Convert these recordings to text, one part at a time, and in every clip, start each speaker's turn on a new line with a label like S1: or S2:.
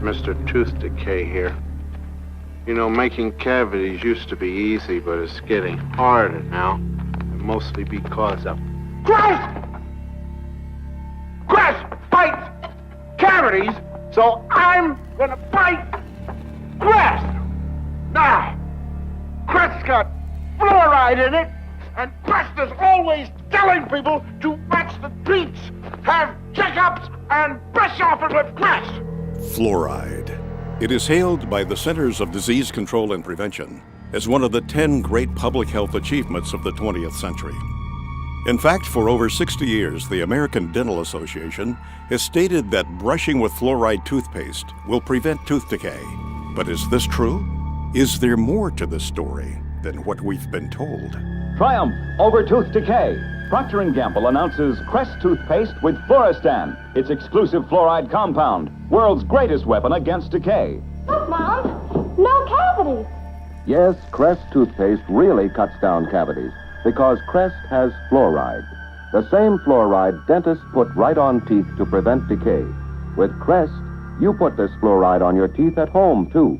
S1: Mr. Tooth Decay here. You know, making cavities used to be easy, but it's getting harder now. And mostly because of... Crest! Crest fights cavities, so I'm gonna fight Crest! Now, Crest's got fluoride in it, and Crest is always telling people to watch the treats, have checkups, and brush off it with Crest!
S2: Fluoride. It is hailed by the Centers of Disease Control and Prevention as one of the 10 great public health achievements of the 20th century. In fact, for over 60 years, the American Dental Association has stated that brushing with fluoride toothpaste will prevent tooth decay. But is this true? Is there more to this story than what we've been told?
S3: Triumph over tooth decay. Procter & Gamble announces Crest toothpaste with Fluoristan, its exclusive fluoride compound, world's greatest weapon against decay.
S4: Look, Mom, no cavities.
S5: Yes, Crest toothpaste really cuts down cavities because Crest has fluoride. The same fluoride dentists put right on teeth to prevent decay. With Crest, you put this fluoride on your teeth at home, too.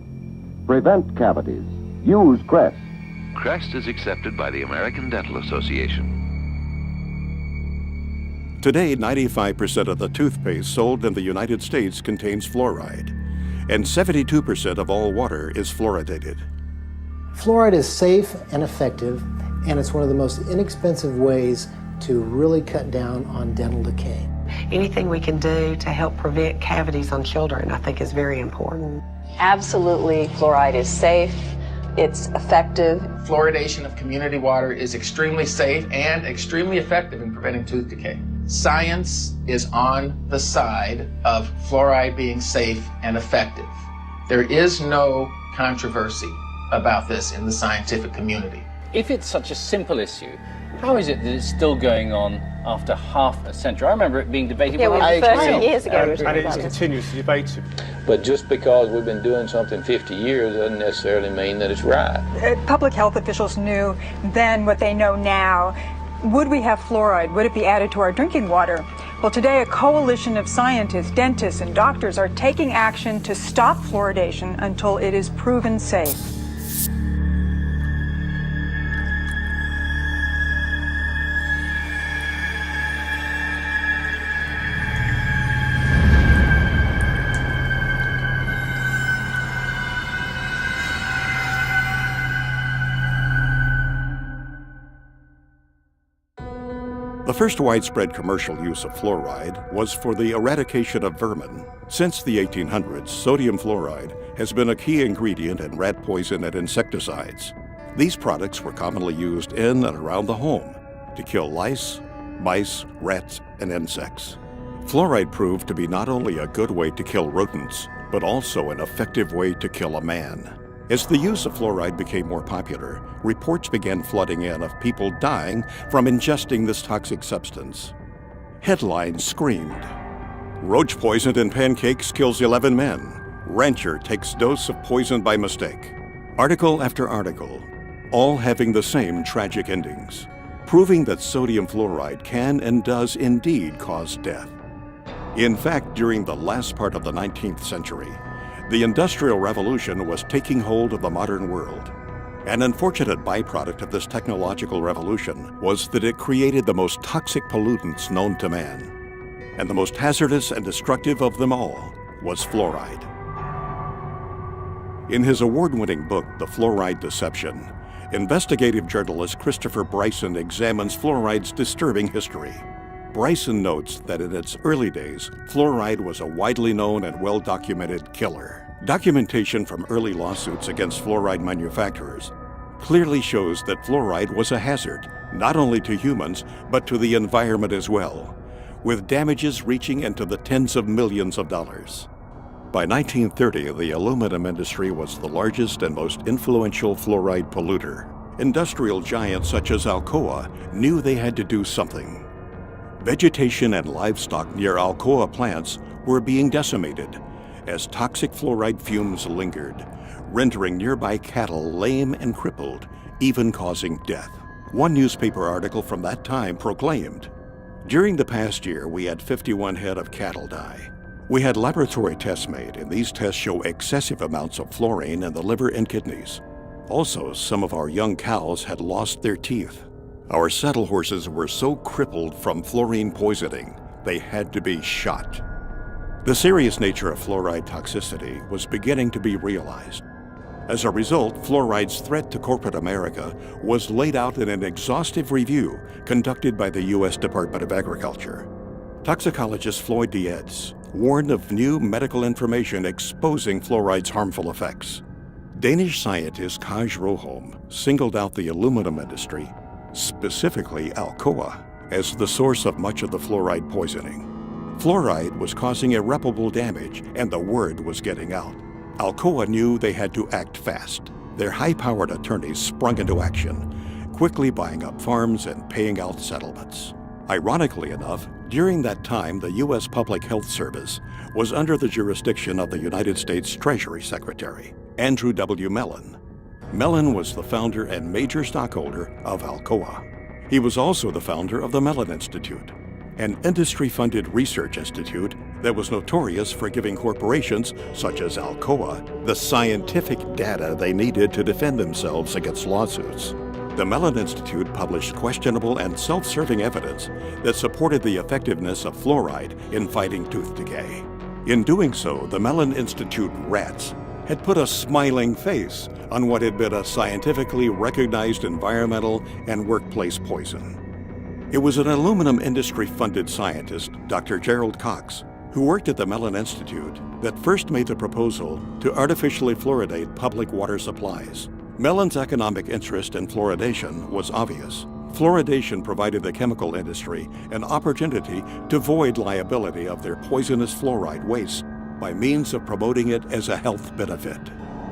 S5: Prevent cavities. Use Crest.
S6: Crest is accepted by the American Dental Association.
S2: Today, 95% of the toothpaste sold in the United States contains fluoride, and 72% of all water is fluoridated.
S7: Fluoride is safe and effective, and it's one of the most inexpensive ways to really cut down on dental decay.
S8: Anything we can do to help prevent cavities on children, I think, is very important.
S9: Absolutely, fluoride is safe. It's effective.
S10: Fluoridation of community water is extremely safe and extremely effective in preventing tooth decay. Science is on the side of fluoride being safe and effective. There is no controversy about this in the scientific community.
S11: If it's such a simple issue, how is it that it's still going on after half a century? I remember it being debated
S9: when I was 30 years ago.
S12: And it's continuously debated.
S13: But just because we've been doing something 50 years doesn't necessarily mean that it's right.
S14: Public health officials knew then what they know now. Would we have fluoride? Would it be added to our drinking water? Well, today a coalition of scientists, dentists, and doctors are taking action to stop fluoridation until it is proven safe.
S2: The first widespread commercial use of fluoride was for the eradication of vermin. Since the 1800s, sodium fluoride has been a key ingredient in rat poison and insecticides. These products were commonly used in and around the home to kill lice, mice, rats, and insects. Fluoride proved to be not only a good way to kill rodents, but also an effective way to kill a man. As the use of fluoride became more popular, reports began flooding in of people dying from ingesting this toxic substance. Headlines screamed, "Roach poisoned in pancakes kills 11 men. Rancher takes dose of poison by mistake." Article after article, all having the same tragic endings, proving that sodium fluoride can and does indeed cause death. In fact, during the last part of the 19th century, the Industrial Revolution was taking hold of the modern world. An unfortunate byproduct of this technological revolution was that it created the most toxic pollutants known to man. And the most hazardous and destructive of them all was fluoride. In his award-winning book, The Fluoride Deception, investigative journalist Christopher Bryson examines fluoride's disturbing history. Bryson notes that in its early days, fluoride was a widely known and well-documented killer. Documentation from early lawsuits against fluoride manufacturers clearly shows that fluoride was a hazard, not only to humans, but to the environment as well, with damages reaching into the tens of millions of dollars. By 1930, the aluminum industry was the largest and most influential fluoride polluter. Industrial giants such as Alcoa knew they had to do something. Vegetation and livestock near Alcoa plants were being decimated as toxic fluoride fumes lingered, rendering nearby cattle lame and crippled, even causing death. One newspaper article from that time proclaimed, "During the past year, we had 51 head of cattle die. We had laboratory tests made, and these tests show excessive amounts of fluorine in the liver and kidneys. Also, some of our young cows had lost their teeth. Our saddle horses were so crippled from fluorine poisoning, they had to be shot. The serious nature of fluoride toxicity was beginning to be realized. As a result, fluoride's threat to corporate America was laid out in an exhaustive review conducted by the U.S. Department of Agriculture. Toxicologist Floyd Dietz warned of new medical information exposing fluoride's harmful effects. Danish scientist Kaj Roholm singled out the aluminum industry, specifically Alcoa, as the source of much of the fluoride poisoning. Fluoride was causing irreparable damage, and the word was getting out. Alcoa knew they had to act fast. Their high-powered attorneys sprung into action, quickly buying up farms and paying out settlements. Ironically enough, during that time, the U.S. Public Health Service was under the jurisdiction of the United States Treasury Secretary, Andrew W. Mellon. Mellon was the founder and major stockholder of Alcoa. He was also the founder of the Mellon Institute, an industry-funded research institute that was notorious for giving corporations such as Alcoa the scientific data they needed to defend themselves against lawsuits. The Mellon Institute published questionable and self-serving evidence that supported the effectiveness of fluoride in fighting tooth decay. In doing so, the Mellon Institute rats had put a smiling face on what had been a scientifically recognized environmental and workplace poison. It was an aluminum industry-funded scientist, Dr. Gerald Cox, who worked at the Mellon Institute, that first made the proposal to artificially fluoridate public water supplies. Mellon's economic interest in fluoridation was obvious. Fluoridation provided the chemical industry an opportunity to void liability of their poisonous fluoride waste by means of promoting it as a health benefit.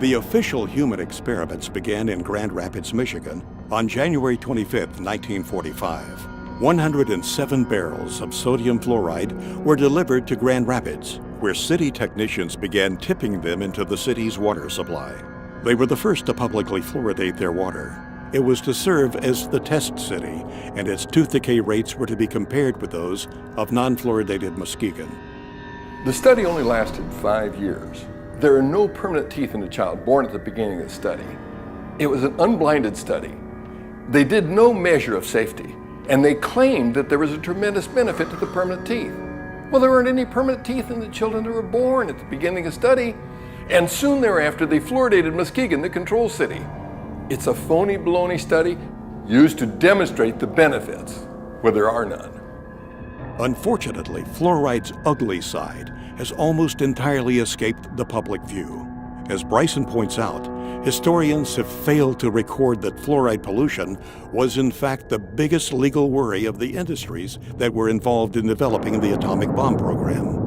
S2: The official human experiments began in Grand Rapids, Michigan on January 25, 1945. 107 barrels of sodium fluoride were delivered to Grand Rapids, where city technicians began tipping them into the city's water supply. They were the first to publicly fluoridate their water. It was to serve as the test city, and its tooth decay rates were to be compared with those of non-fluoridated Muskegon.
S15: The study only lasted 5 years. There are no permanent teeth in a child born at the beginning of the study. It was an unblinded study. They did no measure of safety, and they claimed that there was a tremendous benefit to the permanent teeth. Well, there weren't any permanent teeth in the children that were born at the beginning of the study, and soon thereafter they fluoridated Muskegon, the control city. It's a phony baloney study used to demonstrate the benefits, where there are none.
S2: Unfortunately, fluoride's ugly side has almost entirely escaped the public view. As Bryson points out, historians have failed to record that fluoride pollution was in fact the biggest legal worry of the industries that were involved in developing the atomic bomb program.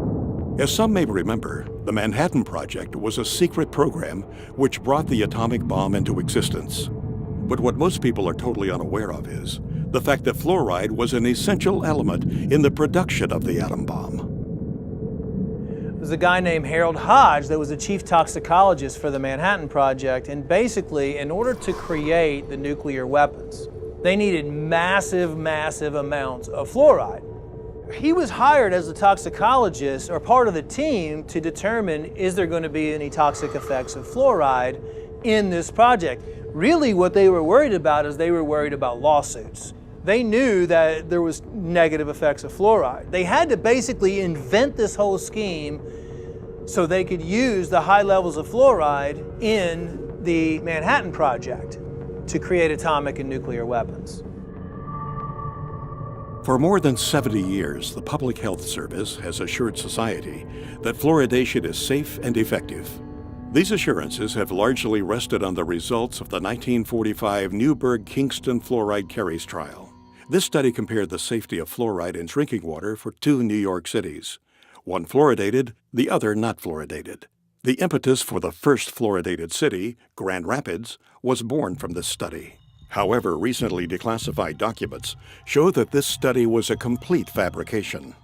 S2: As some may remember, the Manhattan Project was a secret program which brought the atomic bomb into existence. But what most people are totally unaware of is the fact that fluoride was an essential element in the production of the atom bomb.
S16: There's a guy named Harold Hodge that was the chief toxicologist for the Manhattan Project, and basically, in order to create the nuclear weapons, they needed massive amounts of fluoride. He was hired as a toxicologist or part of the team to determine, is there going to be any toxic effects of fluoride in this project? Really what they were worried about is they were worried about lawsuits. They knew that there was negative effects of fluoride. They had to basically invent this whole scheme so they could use the high levels of fluoride in the Manhattan Project to create atomic and nuclear weapons.
S2: For more than 70 years, the Public Health Service has assured society that fluoridation is safe and effective. These assurances have largely rested on the results of the 1945 Newburgh-Kingston fluoride carries trial. This study compared the safety of fluoride in drinking water for 2 New York cities, one fluoridated, the other not fluoridated. The impetus for the first fluoridated city, Grand Rapids, was born from this study. However, recently declassified documents show that this study was a complete fabrication.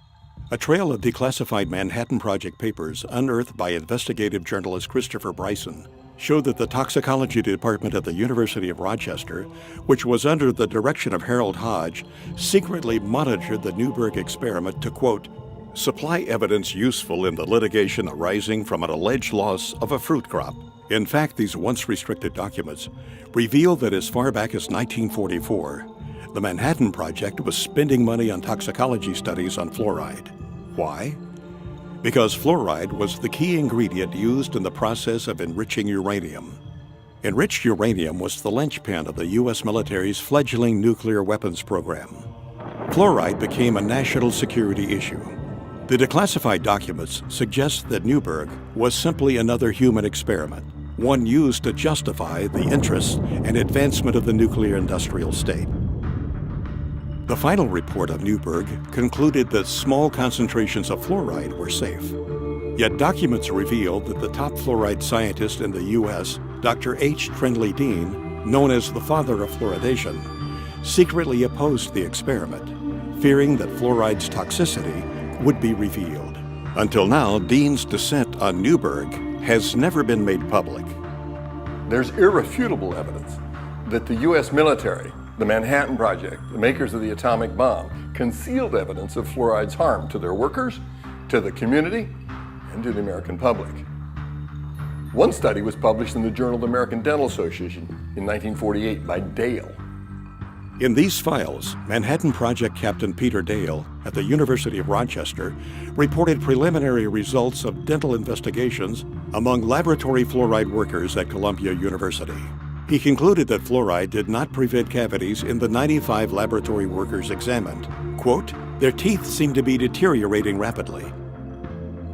S2: A trail of declassified Manhattan Project papers unearthed by investigative journalist Christopher Bryson showed that the toxicology department at the University of Rochester, which was under the direction of Harold Hodge, secretly monitored the Newburgh experiment to, quote, supply evidence useful in the litigation arising from an alleged loss of a fruit crop. In fact, these once restricted documents reveal that as far back as 1944, the Manhattan Project was spending money on toxicology studies on fluoride. Why? Because fluoride was the key ingredient used in the process of enriching uranium. Enriched uranium was the linchpin of the U.S. military's fledgling nuclear weapons program. Fluoride became a national security issue. The declassified documents suggest that Newberg was simply another human experiment, one used to justify the interests and advancement of the nuclear industrial state. The final report of Newberg concluded that small concentrations of fluoride were safe. Yet documents reveal that the top fluoride scientist in the U.S., Dr. H. Trindley Dean, known as the father of fluoridation, secretly opposed the experiment, fearing that fluoride's toxicity would be revealed. Until now, Dean's dissent on Newberg has never been made public.
S15: There's irrefutable evidence that the U.S. military, the Manhattan Project, the makers of the atomic bomb, concealed evidence of fluoride's harm to their workers, to the community, and to the American public. One study was published in the Journal of the American Dental Association in 1948 by Dale.
S2: In these files, Manhattan Project Captain Peter Dale at the University of Rochester reported preliminary results of dental investigations among laboratory fluoride workers at Columbia University. He concluded that fluoride did not prevent cavities in the 95 laboratory workers examined. Quote, "Their teeth seemed to be deteriorating rapidly,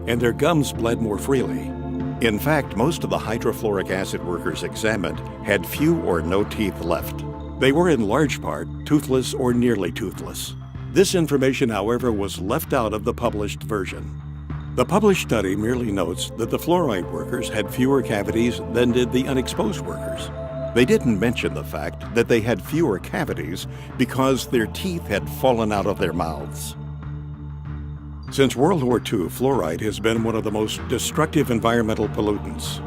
S2: and their gums bled more freely. In fact, most of the hydrofluoric acid workers examined had few or no teeth left. They were in large part toothless or nearly toothless. This information, however, was left out of the published version. The published study merely notes that the fluoride workers had fewer cavities than did the unexposed workers. They didn't mention the fact that they had fewer cavities because their teeth had fallen out of their mouths." Since World War II, fluoride has been one of the most destructive environmental pollutants.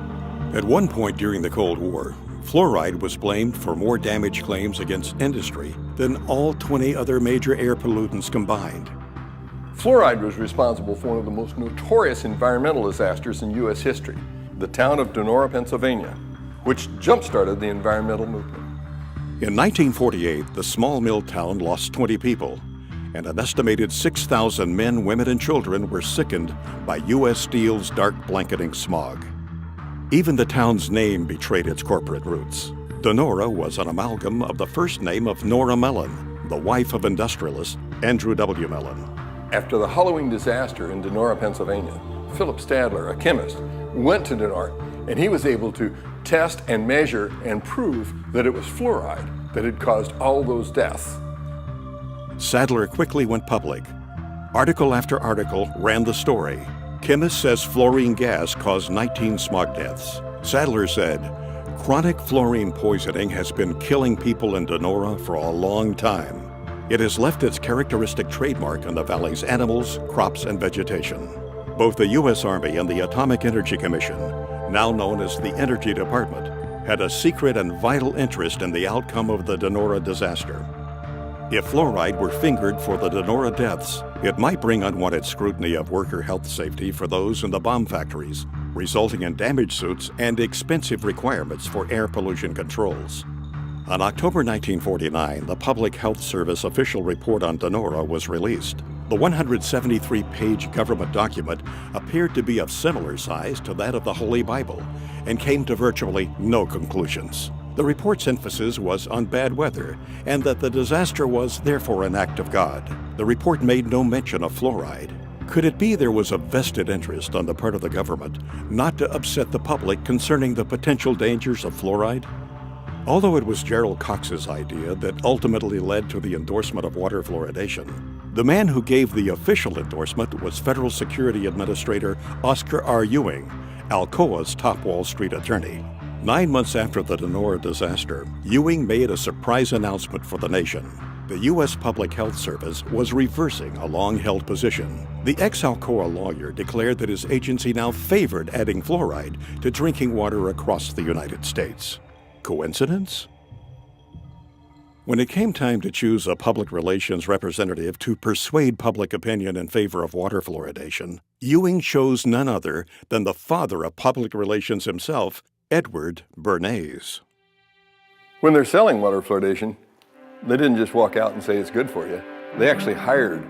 S2: At one point during the Cold War, fluoride was blamed for more damage claims against industry than all 20 other major air pollutants combined.
S15: Fluoride was responsible for one of the most notorious environmental disasters in U.S. history, the town of Donora, Pennsylvania, which jump-started the environmental movement.
S2: In 1948, the small mill town lost 20 people, and an estimated 6,000 men, women, and children were sickened by U.S. Steel's dark blanketing smog. Even the town's name betrayed its corporate roots. Donora was an amalgam of the first name of Nora Mellon, the wife of industrialist Andrew W. Mellon.
S15: After the Halloween disaster in Donora, Pennsylvania, Philip Stadler, a chemist, went to Donora, and he was able to test and measure and prove that it was fluoride that had caused all those deaths.
S2: Sadler quickly went public. Article after article ran the story. Chemist says fluorine gas caused 19 smog deaths. Sadler said, "Chronic fluorine poisoning has been killing people in Donora for a long time. It has left its characteristic trademark on the valley's animals, crops, and vegetation." Both the U.S. Army and the Atomic Energy Commission, now known as the Energy Department, had a secret and vital interest in the outcome of the Donora disaster. If fluoride were fingered for the Donora deaths, it might bring unwanted scrutiny of worker health safety for those in the bomb factories, resulting in damage suits and expensive requirements for air pollution controls. On October 1949, the Public Health Service official report on Donora was released. The 173-page government document appeared to be of similar size to that of the Holy Bible and came to virtually no conclusions. The report's emphasis was on bad weather and that the disaster was therefore an act of God. The report made no mention of fluoride. Could it be there was a vested interest on the part of the government not to upset the public concerning the potential dangers of fluoride? Although it was Gerald Cox's idea that ultimately led to the endorsement of water fluoridation, the man who gave the official endorsement was Federal Security Administrator Oscar R. Ewing, Alcoa's top Wall Street attorney. 9 months after the Donora disaster, Ewing made a surprise announcement for the nation. The U.S. Public Health Service was reversing a long-held position. The ex-Alcoa lawyer declared that his agency now favored adding fluoride to drinking water across the United States. Coincidence? When it came time to choose a public relations representative to persuade public opinion in favor of water fluoridation, Ewing chose none other than the father of public relations himself, Edward Bernays.
S15: When they're selling water fluoridation, they didn't just walk out and say it's good for you. They actually hired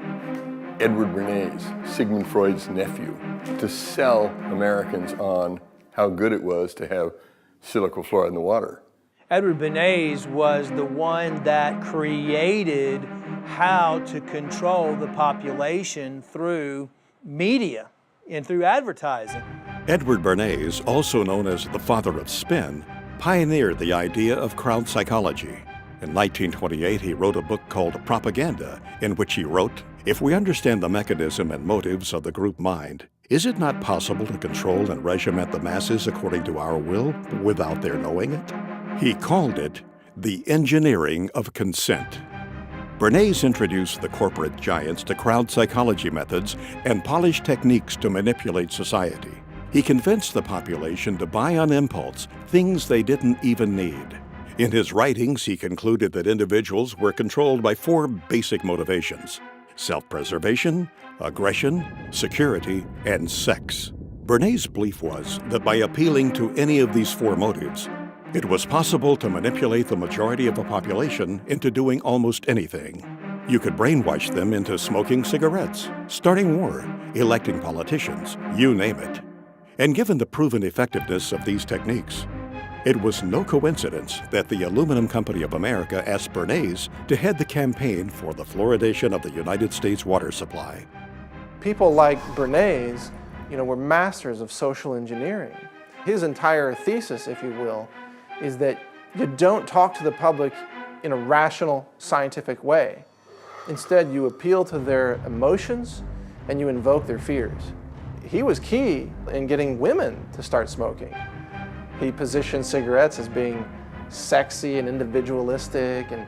S15: Edward Bernays, Sigmund Freud's nephew, to sell Americans on how good it was to have silicon fluoride in the water.
S16: Edward Bernays was the one that created how to control the population through media and through advertising.
S2: Edward Bernays, also known as the father of spin, pioneered the idea of crowd psychology. In 1928, he wrote a book called Propaganda, in which he wrote, "If we understand the mechanism and motives of the group mind, is it not possible to control and regiment the masses according to our will without their knowing it?" He called it the engineering of consent. Bernays introduced the corporate giants to crowd psychology methods and polished techniques to manipulate society. He convinced the population to buy on impulse things they didn't even need. In his writings, he concluded that individuals were controlled by 4 basic motivations: self-preservation, aggression, security, and sex. Bernays' belief was that by appealing to any of these 4 motives, it was possible to manipulate the majority of a population into doing almost anything. You could brainwash them into smoking cigarettes, starting war, electing politicians, you name it. And given the proven effectiveness of these techniques, it was no coincidence that the Aluminum Company of America asked Bernays to head the campaign for the fluoridation of the United States water supply.
S17: People like Bernays, were masters of social engineering. His entire thesis, if you will, is that you don't talk to the public in a rational, scientific way. Instead, you appeal to their emotions and you invoke their fears. He was key in getting women to start smoking. He positioned cigarettes as being sexy and individualistic and,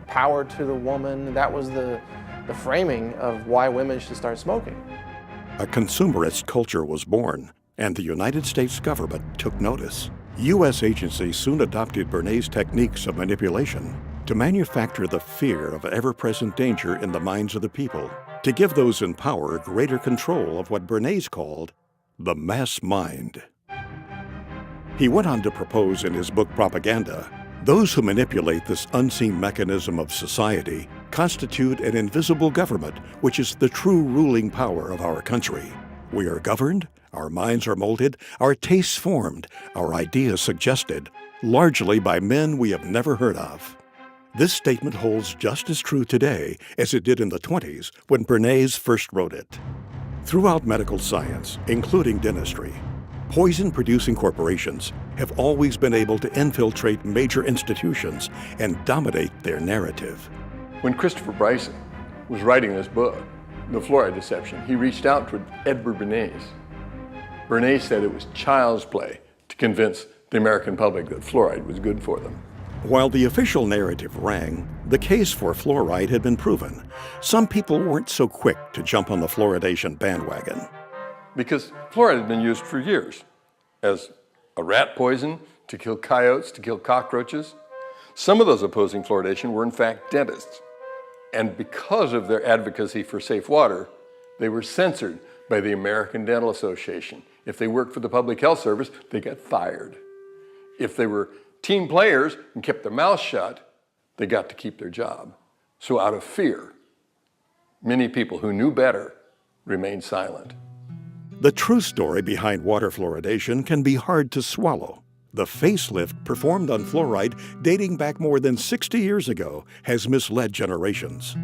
S17: power to the woman. That was the framing of why women should start smoking.
S2: A consumerist culture was born, and the United States government took notice. U.S. agencies soon adopted Bernays' techniques of manipulation to manufacture the fear of ever-present danger in the minds of the people, to give those in power greater control of what Bernays called the mass mind. He went on to propose in his book Propaganda, those who manipulate this unseen mechanism of society constitute an invisible government, which is the true ruling power of our country. We are governed, our minds are molded, our tastes formed, our ideas suggested, largely by men we have never heard of. This statement holds just as true today as it did in the 20s when Bernays first wrote it. Throughout medical science, including dentistry, poison-producing corporations have always been able to infiltrate major institutions and dominate their narrative.
S15: When Christopher Bryson was writing this book, The Fluoride Deception, he reached out to Edward Bernays. Bernays said it was child's play to convince the American public that fluoride was good for them.
S2: While the official narrative rang, the case for fluoride had been proven. Some people weren't so quick to jump on the fluoridation bandwagon.
S15: Because fluoride had been used for years as a rat poison, to kill coyotes, to kill cockroaches. Some of those opposing fluoridation were in fact dentists. And because of their advocacy for safe water, they were censored by the American Dental Association. If they worked for the Public Health Service, they got fired. If they were team players and kept their mouths shut, they got to keep their job. So out of fear, many people who knew better remained silent.
S2: The true story behind water fluoridation can be hard to swallow. The facelift performed on fluoride dating back more than 60 years ago has misled generations.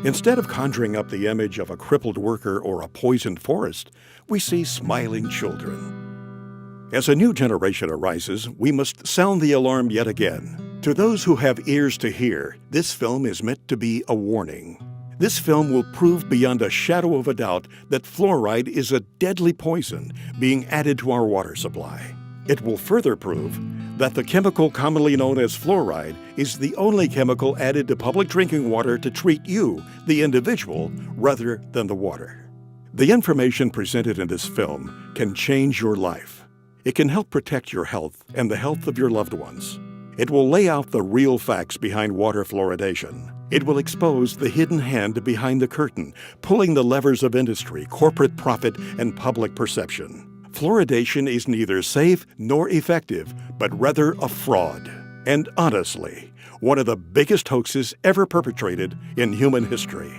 S2: Instead of conjuring up the image of a crippled worker or a poisoned forest, we see smiling children. As a new generation arises, we must sound the alarm yet again. To those who have ears to hear, this film is meant to be a warning. This film will prove beyond a shadow of a doubt that fluoride is a deadly poison being added to our water supply. It will further prove that the chemical commonly known as fluoride is the only chemical added to public drinking water to treat you, the individual, rather than the water. The information presented in this film can change your life. It can help protect your health and the health of your loved ones. It will lay out the real facts behind water fluoridation. It will expose the hidden hand behind the curtain, pulling the levers of industry, corporate profit, and public perception. Fluoridation is neither safe nor effective, but rather a fraud. And honestly, one of the biggest hoaxes ever perpetrated in human history.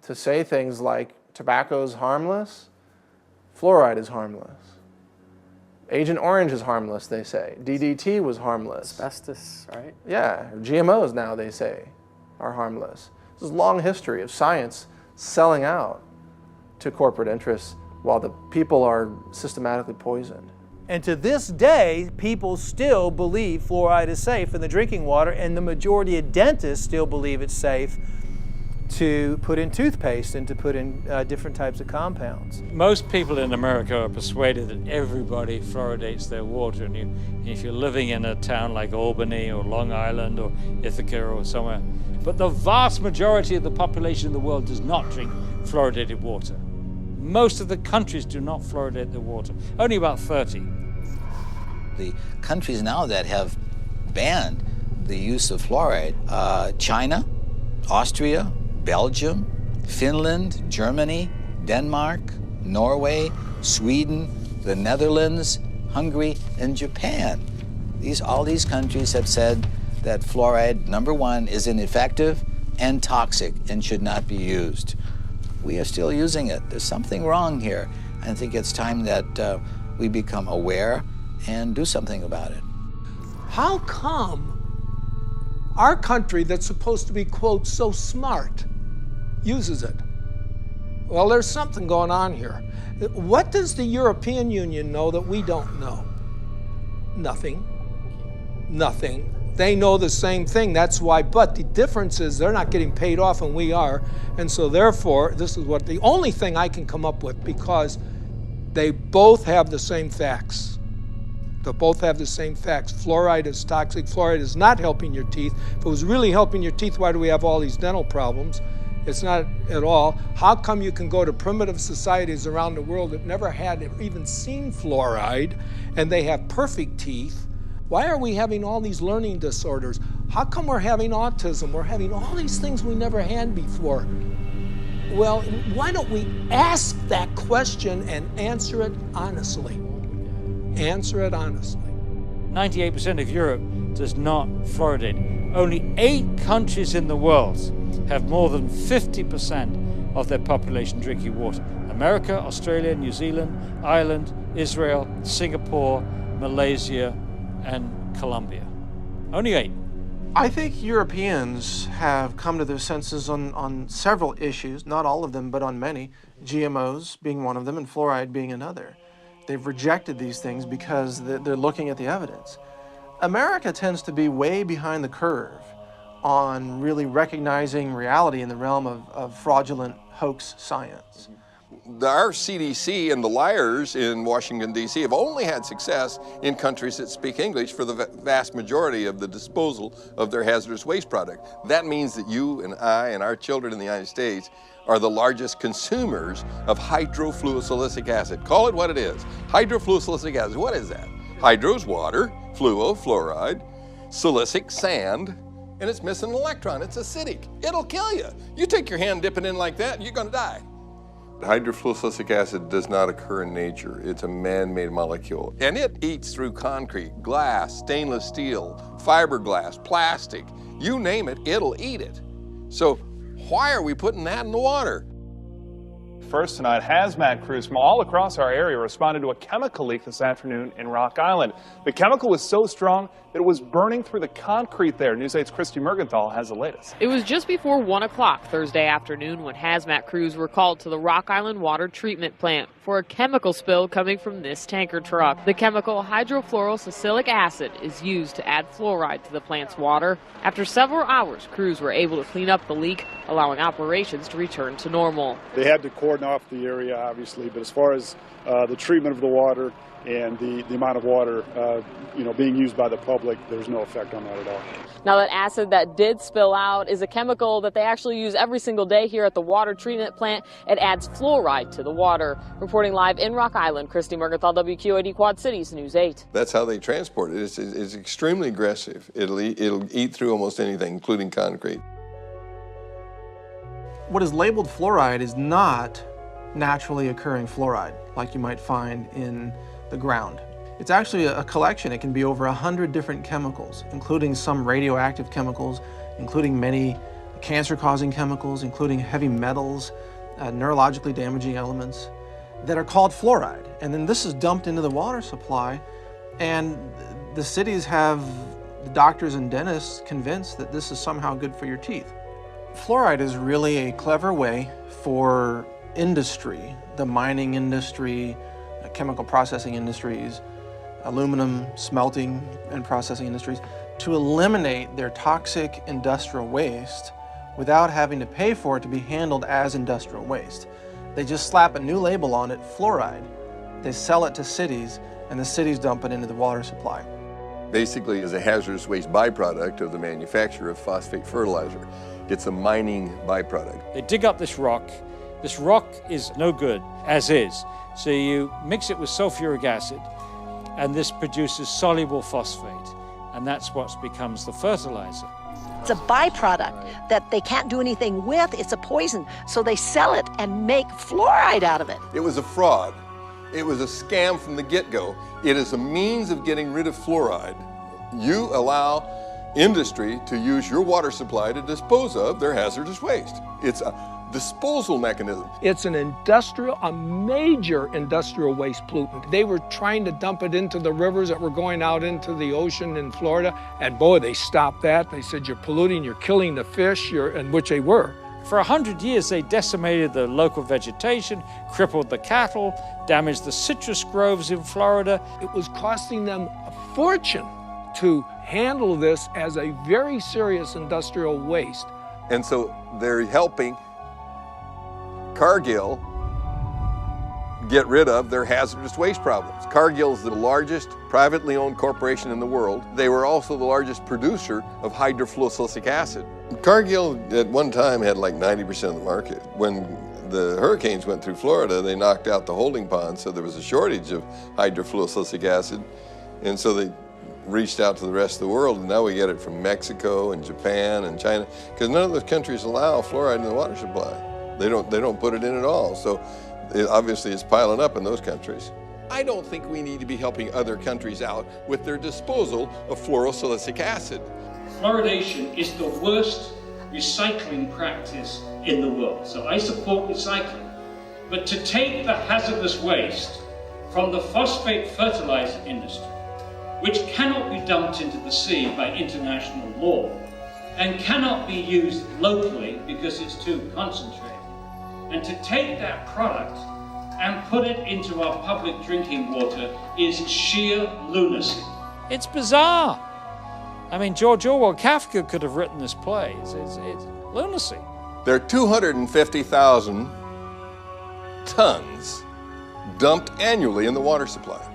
S17: To say things like tobacco is harmless, fluoride is harmless. Agent Orange is harmless, they say. DDT was harmless.
S18: Asbestos, right?
S17: Yeah, GMOs now, they say, are harmless. This is a long history of science selling out to corporate interests while the people are systematically poisoned.
S16: And to this day, people still believe fluoride is safe in the drinking water, and the majority of dentists still believe it's safe to put in toothpaste and to put in different types of compounds.
S19: Most people in America are persuaded that everybody fluoridates their water, and if you're living in a town like Albany or Long Island or Ithaca or somewhere, but the vast majority of the population in the world does not drink fluoridated water. Most of the countries do not fluoridate their water, only about 30.
S20: The countries now that have banned the use of fluoride, China, Austria, Belgium, Finland, Germany, Denmark, Norway, Sweden, the Netherlands, Hungary, and Japan. All these countries have said that fluoride, number one, is ineffective and toxic and should not be used. We are still using it. There's something wrong here. I think it's time that we become aware and do something about it.
S21: How come our country that's supposed to be, quote, so smart, uses it? Well, there's something going on here. What does the European Union know that we don't know? Nothing. Nothing. They know the same thing, that's why, but the difference is they're not getting paid off and we are, and so therefore, this is what the only thing I can come up with, because they both have the same facts. They both have the same facts. Fluoride is toxic. Fluoride is not helping your teeth. If it was really helping your teeth, why do we have all these dental problems? It's not at all. How come you can go to primitive societies around the world that never had even seen fluoride, and they have perfect teeth? Why are we having all these learning disorders? How come we're having autism? We're having all these things we never had before. Well, why don't we ask that question and answer it honestly? Answer it honestly.
S19: 98% of Europe does not fluoridate. Only 8 countries in the world have more than 50% of their population drinking water. America, Australia, New Zealand, Ireland, Israel, Singapore, Malaysia, and Colombia. Only 8.
S17: I think Europeans have come to their senses on several issues, not all of them, but on many, GMOs being one of them and fluoride being another. They've rejected these things because they're looking at the evidence. America tends to be way behind the curve on really recognizing reality in the realm of fraudulent hoax science.
S15: Our CDC and the liars in Washington, D.C. have only had success in countries that speak English for the vast majority of the disposal of their hazardous waste product. That means that you and I and our children in the United States are the largest consumers of hydrofluosilicic acid. Call it what it is. Hydrofluosilicic acid, what is that? Hydro is water, fluo, fluoride, silicic, sand, and it's missing an electron. It's acidic. It'll kill you. You take your hand, dip it in like that, you're gonna die. Hydrofluosilicic acid does not occur in nature. It's a man-made molecule. And it eats through concrete, glass, stainless steel, fiberglass, plastic. You name it, it'll eat it. So why are we putting that in the water?
S12: First tonight, hazmat crews from all across our area responded to a chemical leak this afternoon in Rock Island. The chemical was so strong that it was burning through the concrete there. News 8's Christy Mergenthal has the latest.
S22: It was just before 1 o'clock Thursday afternoon when hazmat crews were called to the Rock Island water treatment plant for a chemical spill coming from this tanker truck. The chemical hydrofluorosilicic acid is used to add fluoride to the plant's water. After several hours, crews were able to clean up the leak, allowing operations to return to normal.
S23: They had to cordon off the area, obviously, but as far as the treatment of the water and the amount of water being used by the public, there's no effect on that at all.
S22: Now, that acid that did spill out is a chemical that they actually use every single day here at the water treatment plant. It adds fluoride to the water. Reporter Reporting live in Rock Island, Christy Mergenthal, WQAD Quad Cities News 8.
S15: That's how they transport it. It's extremely aggressive. It'll eat through almost anything, including concrete.
S17: What is labeled fluoride is not naturally occurring fluoride like you might find in the ground. It's actually a collection. It can be over 100 different chemicals, including some radioactive chemicals, including many cancer-causing chemicals, including heavy metals, neurologically damaging elements that are called fluoride. And then this is dumped into the water supply, and the cities have the doctors and dentists convinced that this is somehow good for your teeth. Fluoride is really a clever way for industry, the mining industry, chemical processing industries, aluminum smelting and processing industries, to eliminate their toxic industrial waste without having to pay for it to be handled as industrial waste. They just slap a new label on it, fluoride. They sell it to cities, and the cities dump it into the water supply.
S15: Basically, it's a hazardous waste byproduct of the manufacture of phosphate fertilizer. It's a mining byproduct.
S19: They dig up this rock. This rock is no good, as is. So you mix it with sulfuric acid, and this produces soluble phosphate, and that's what becomes the fertilizer.
S1: It's a byproduct that they can't do anything with. It's a poison, so they sell it and make fluoride out of it.
S15: It was a fraud. It was a scam from the get-go. It is a means of getting rid of fluoride. You allow industry to use your water supply to dispose of their hazardous waste. It's a disposal mechanism.
S21: It's a major industrial waste pollutant. They were trying to dump it into the rivers that were going out into the ocean in Florida, and boy, they stopped that. They said, you're polluting, you're killing the fish, and which they were.
S19: For 100 years, they decimated the local vegetation, crippled the cattle, damaged the citrus groves in Florida.
S21: It was costing them a fortune to handle this as a very serious industrial waste.
S15: And so they're helping Cargill get rid of their hazardous waste problems. Cargill is the largest privately owned corporation in the world. They were also the largest producer of hydrofluorosilicic acid. Cargill at one time had like 90% of the market. When the hurricanes went through Florida, they knocked out the holding pond, so there was a shortage of hydrofluorosilicic acid, and so they reached out to the rest of the world, and now we get it from Mexico and Japan and China, because none of those countries allow fluoride in the water supply. They don't put it in at all, so obviously it's piling up in those countries. I don't think we need to be helping other countries out with their disposal of fluorosilicic acid.
S3: Fluoridation is the worst recycling practice in the world, so I support recycling. But to take the hazardous waste from the phosphate fertilizer industry, which cannot be dumped into the sea by international law, and cannot be used locally because it's too concentrated, and to take that product and put it into our public drinking water is sheer lunacy.
S19: It's bizarre. I mean, George Orwell, Kafka could have written this play. It's lunacy.
S15: There are 250,000 tons dumped annually in the water supply.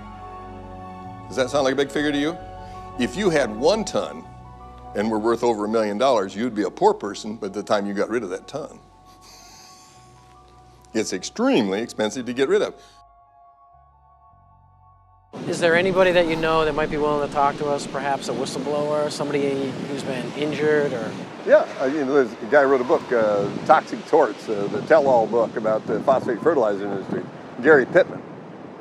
S15: Does that sound like a big figure to you? If you had 1 ton and were worth over $1 million, you'd be a poor person by the time you got rid of that ton. It's extremely expensive to get rid of.
S18: Is there anybody that you know that might be willing to talk to us, perhaps a whistleblower, somebody who's been injured or?
S15: Yeah, there's a guy who wrote a book, Toxic Torts, the tell-all book about the phosphate fertilizer industry, Gary Pittman.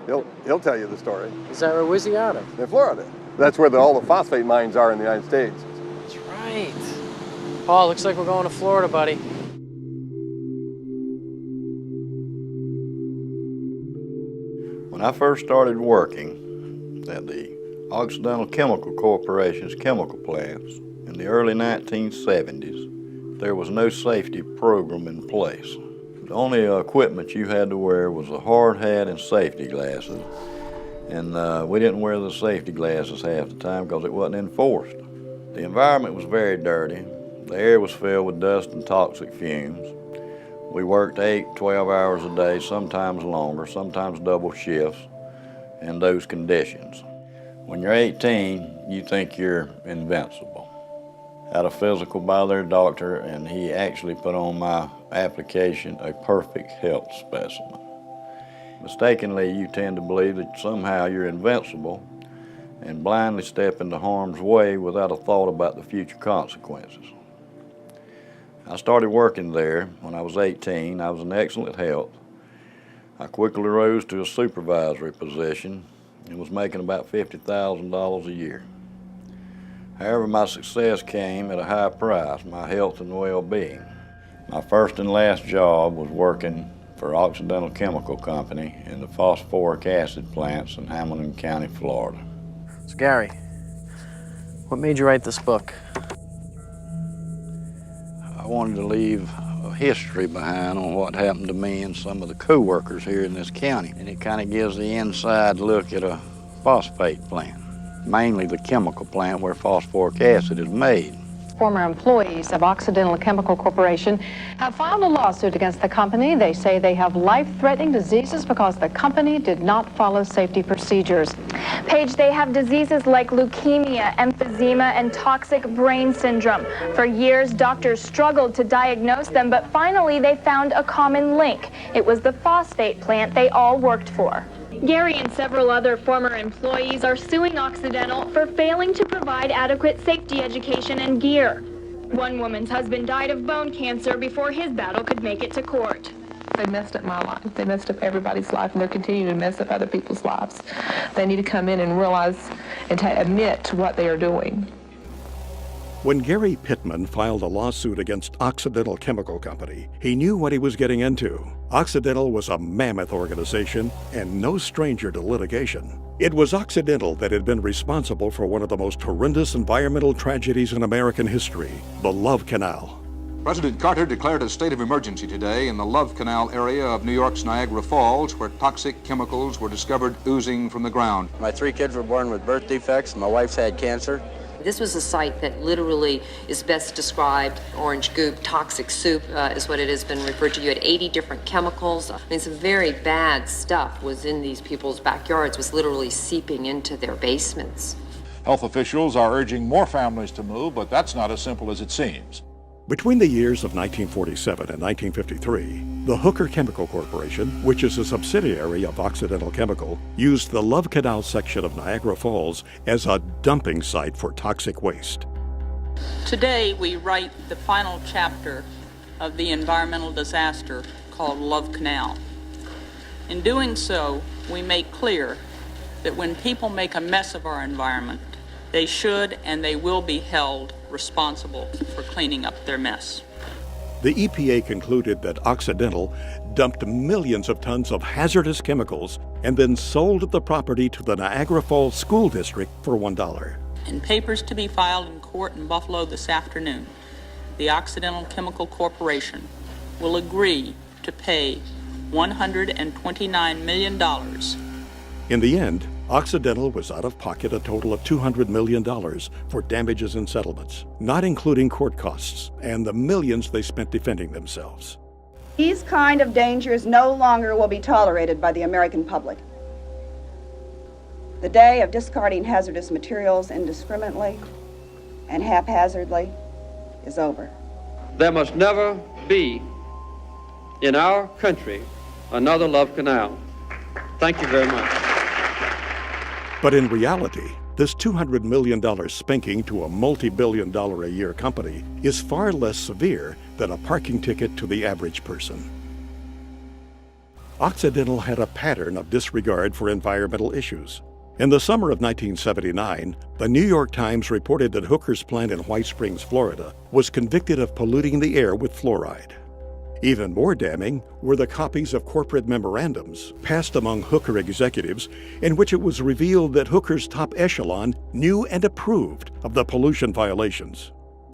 S15: He'll tell you the story.
S18: Is that where's he out of?
S15: In Florida. That's where all the phosphate mines are in the United States.
S18: That's right. Paul, looks like we're going to Florida, buddy.
S24: When I first started working at the Occidental Chemical Corporation's chemical plants in the early 1970s, there was no safety program in place. The only equipment you had to wear was a hard hat and safety glasses, and we didn't wear the safety glasses half the time because it wasn't enforced. The environment was very dirty. The air was filled with dust and toxic fumes. We worked 8, 12 hours a day, sometimes longer, sometimes double shifts in those conditions. When you're 18, you think you're invincible. Had a physical by their doctor, and he actually put on my application a perfect health specimen. Mistakenly, you tend to believe that somehow you're invincible and blindly step into harm's way without a thought about the future consequences. I started working there when I was 18. I was in excellent health. I quickly rose to a supervisory position and was making about $50,000 a year. However, my success came at a high price, my health and well-being. My first and last job was working for Occidental Chemical Company in the phosphoric acid plants in Hamilton County, Florida.
S18: So Gary, what made you write this book?
S24: I wanted to leave a history behind on what happened to me and some of the co-workers here in this county. And it kind of gives the inside look at a phosphate plant, mainly the chemical plant where phosphoric acid is made.
S9: Former employees of Occidental Chemical Corporation have filed a lawsuit against the company. They say they have life-threatening diseases because the company did not follow safety procedures.
S4: Paige, they have diseases like leukemia, emphysema, and toxic brain syndrome. For years, doctors struggled to diagnose them, but finally they found a common link. It was the phosphate plant they all worked for. Gary and several other former employees are suing Occidental for failing to provide adequate safety education and gear. One woman's husband died of bone cancer before his battle could make it to court.
S5: They messed up my life. They messed up everybody's life, and they're continuing to mess up other people's lives. They need to come in and realize and admit to what they are doing.
S2: When Gary Pittman filed a lawsuit against Occidental Chemical Company, he knew what he was getting into. Occidental was a mammoth organization and no stranger to litigation. It was Occidental that had been responsible for one of the most horrendous environmental tragedies in American history, the Love Canal.
S6: President Carter declared a state of emergency today in the Love Canal area of New York's Niagara Falls, where toxic chemicals were discovered oozing from the ground.
S7: My 3 kids were born with birth defects. My wife's had cancer.
S25: This was a site that literally is best described, orange goop, toxic soup is what it has been referred to. You had 80 different chemicals. I mean, some very bad stuff was in these people's backyards, was literally seeping into their basements.
S6: Health officials are urging more families to move, but that's not as simple as it seems.
S2: Between the years of 1947 and 1953, the Hooker Chemical Corporation, which is a subsidiary of Occidental Chemical, used the Love Canal section of Niagara Falls as a dumping site for toxic waste.
S26: Today, we write the final chapter of the environmental disaster called Love Canal. In doing so, we make clear that when people make a mess of our environment, they should and they will be held responsible for cleaning up their mess.
S2: The EPA concluded that Occidental dumped millions of tons of hazardous chemicals and then sold the property to the Niagara Falls School District for $1.
S26: In papers to be filed in court in Buffalo this afternoon, the Occidental Chemical Corporation will agree to pay $129 million.
S2: In the end, Occidental was out of pocket a total of $200 million for damages and settlements, not including court costs and the millions they spent defending themselves.
S27: These kind of dangers no longer will be tolerated by the American public. The day of discarding hazardous materials indiscriminately and haphazardly is over.
S28: There must never be in our country another Love Canal. Thank you very much.
S2: But in reality, this $200 million spanking to a multi-billion-dollar-a-year company is far less severe than a parking ticket to the average person. Occidental had a pattern of disregard for environmental issues. In the summer of 1979, the New York Times reported that Hooker's plant in White Springs, Florida, was convicted of polluting the air with fluoride. Even more damning were the copies of corporate memorandums passed among Hooker executives in which it was revealed that Hooker's top echelon knew and approved of the pollution violations.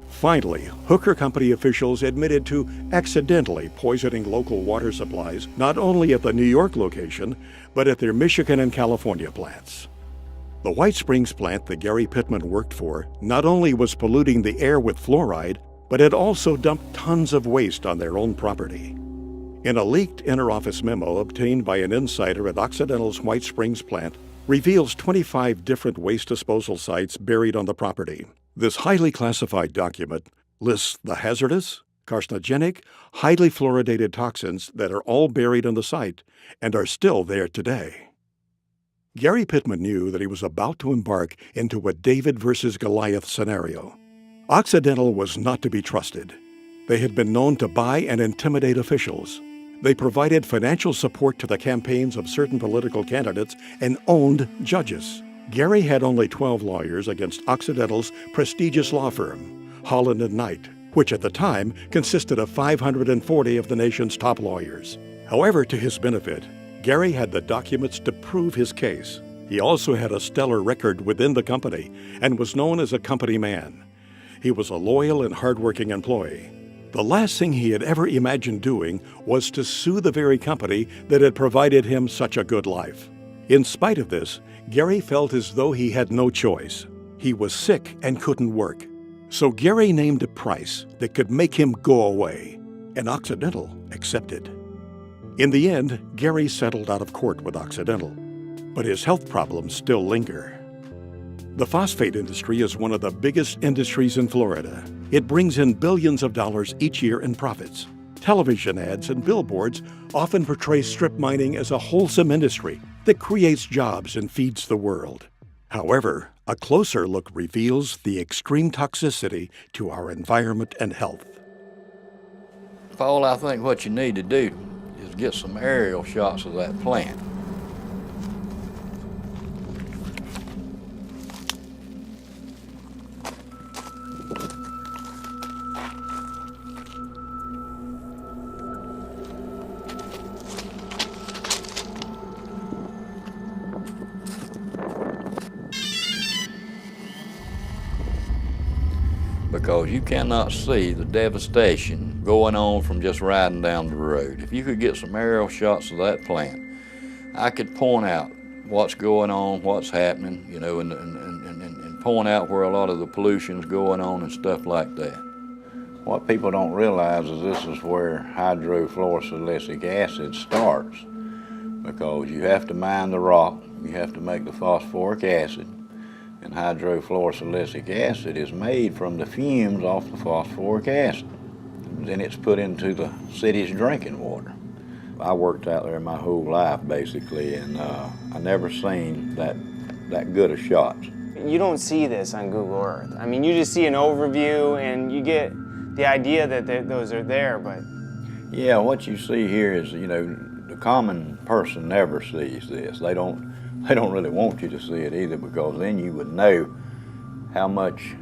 S2: Finally, Hooker Company officials admitted to accidentally poisoning local water supplies not only at the New York location, but at their Michigan and California plants. The White Springs plant that Gary Pittman worked for not only was polluting the air with fluoride, but had also dumped tons of waste on their own property. In a leaked inter-office memo obtained by an insider at Occidental's White Springs plant, reveals 25 different waste disposal sites buried on the property. This highly classified document lists the hazardous, carcinogenic, highly fluoridated toxins that are all buried in the site and are still there today. Gary Pittman knew that he was about to embark into a David versus Goliath scenario. Occidental was not to be trusted. They had been known to buy and intimidate officials. They provided financial support to the campaigns of certain political candidates and owned judges. Gary had only 12 lawyers against Occidental's prestigious law firm, Holland & Knight, which at the time consisted of 540 of the nation's top lawyers. However, to his benefit, Gary had the documents to prove his case. He also had a stellar record within the company and was known as a company man. He was a loyal and hardworking employee. The last thing he had ever imagined doing was to sue the very company that had provided him such a good life. In spite of this, Gary felt as though he had no choice. He was sick and couldn't work. So Gary named a price that could make him go away, and Occidental accepted. In the end, Gary settled out of court with Occidental, but his health problems still linger. The phosphate industry is one of the biggest industries in Florida. It brings in billions of dollars each year in profits. Television ads and billboards often portray strip mining as a wholesome industry that creates jobs and feeds the world. However, a closer look reveals the extreme toxicity to our environment and health.
S24: Paul, I think what you need to do is get some aerial shots of that plant. Because you cannot see the devastation going on from just riding down the road. If you could get some aerial shots of that plant, I could point out what's going on, what's happening, you know, and point out where a lot of the pollution's going on and stuff like that. What people don't realize is this is where hydrofluorosilicic acid starts, because you have to mine the rock, you have to make the phosphoric acid, and hydrofluorosilicic acid is made from the fumes off the phosphoric acid. Then it's put into the city's drinking water. I worked out there my whole life, basically, and I never seen that good of shots.
S8: You don't see this on Google Earth. I mean, you just see an overview and you get the idea that those are there, but...
S24: Yeah, what you see here is, you know, the common person never sees this. They don't really want you to see it either, because then you would know how much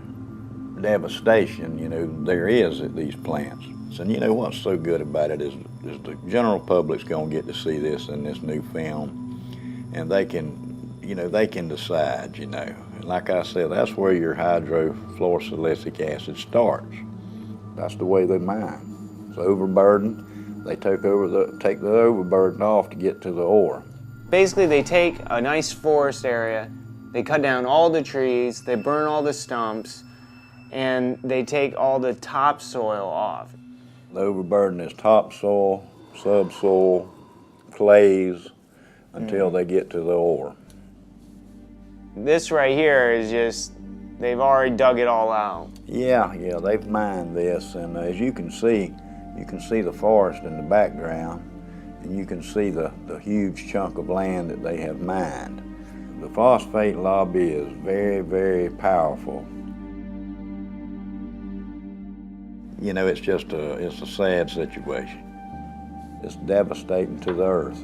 S24: devastation, you know, there is at these plants. And you know what's so good about it is the general public's going to get to see this in this new film, and they can, you know, they can decide, you know. And like I said, that's where your hydrofluorosilicic acid starts. That's the way they mine. It's overburdened. They take the overburden off to get to the ore.
S8: Basically, they take a nice forest area, they cut down all the trees, they burn all the stumps, and they take all the topsoil off.
S24: The overburden is topsoil, subsoil, clays, until they get to the ore.
S8: This right here is just, they've already dug it all out.
S24: Yeah, they've mined this, and as you can see the forest in the background, and you can see the huge chunk of land that they have mined. The phosphate lobby is very, very powerful. You know, it's a sad situation. It's devastating to the earth.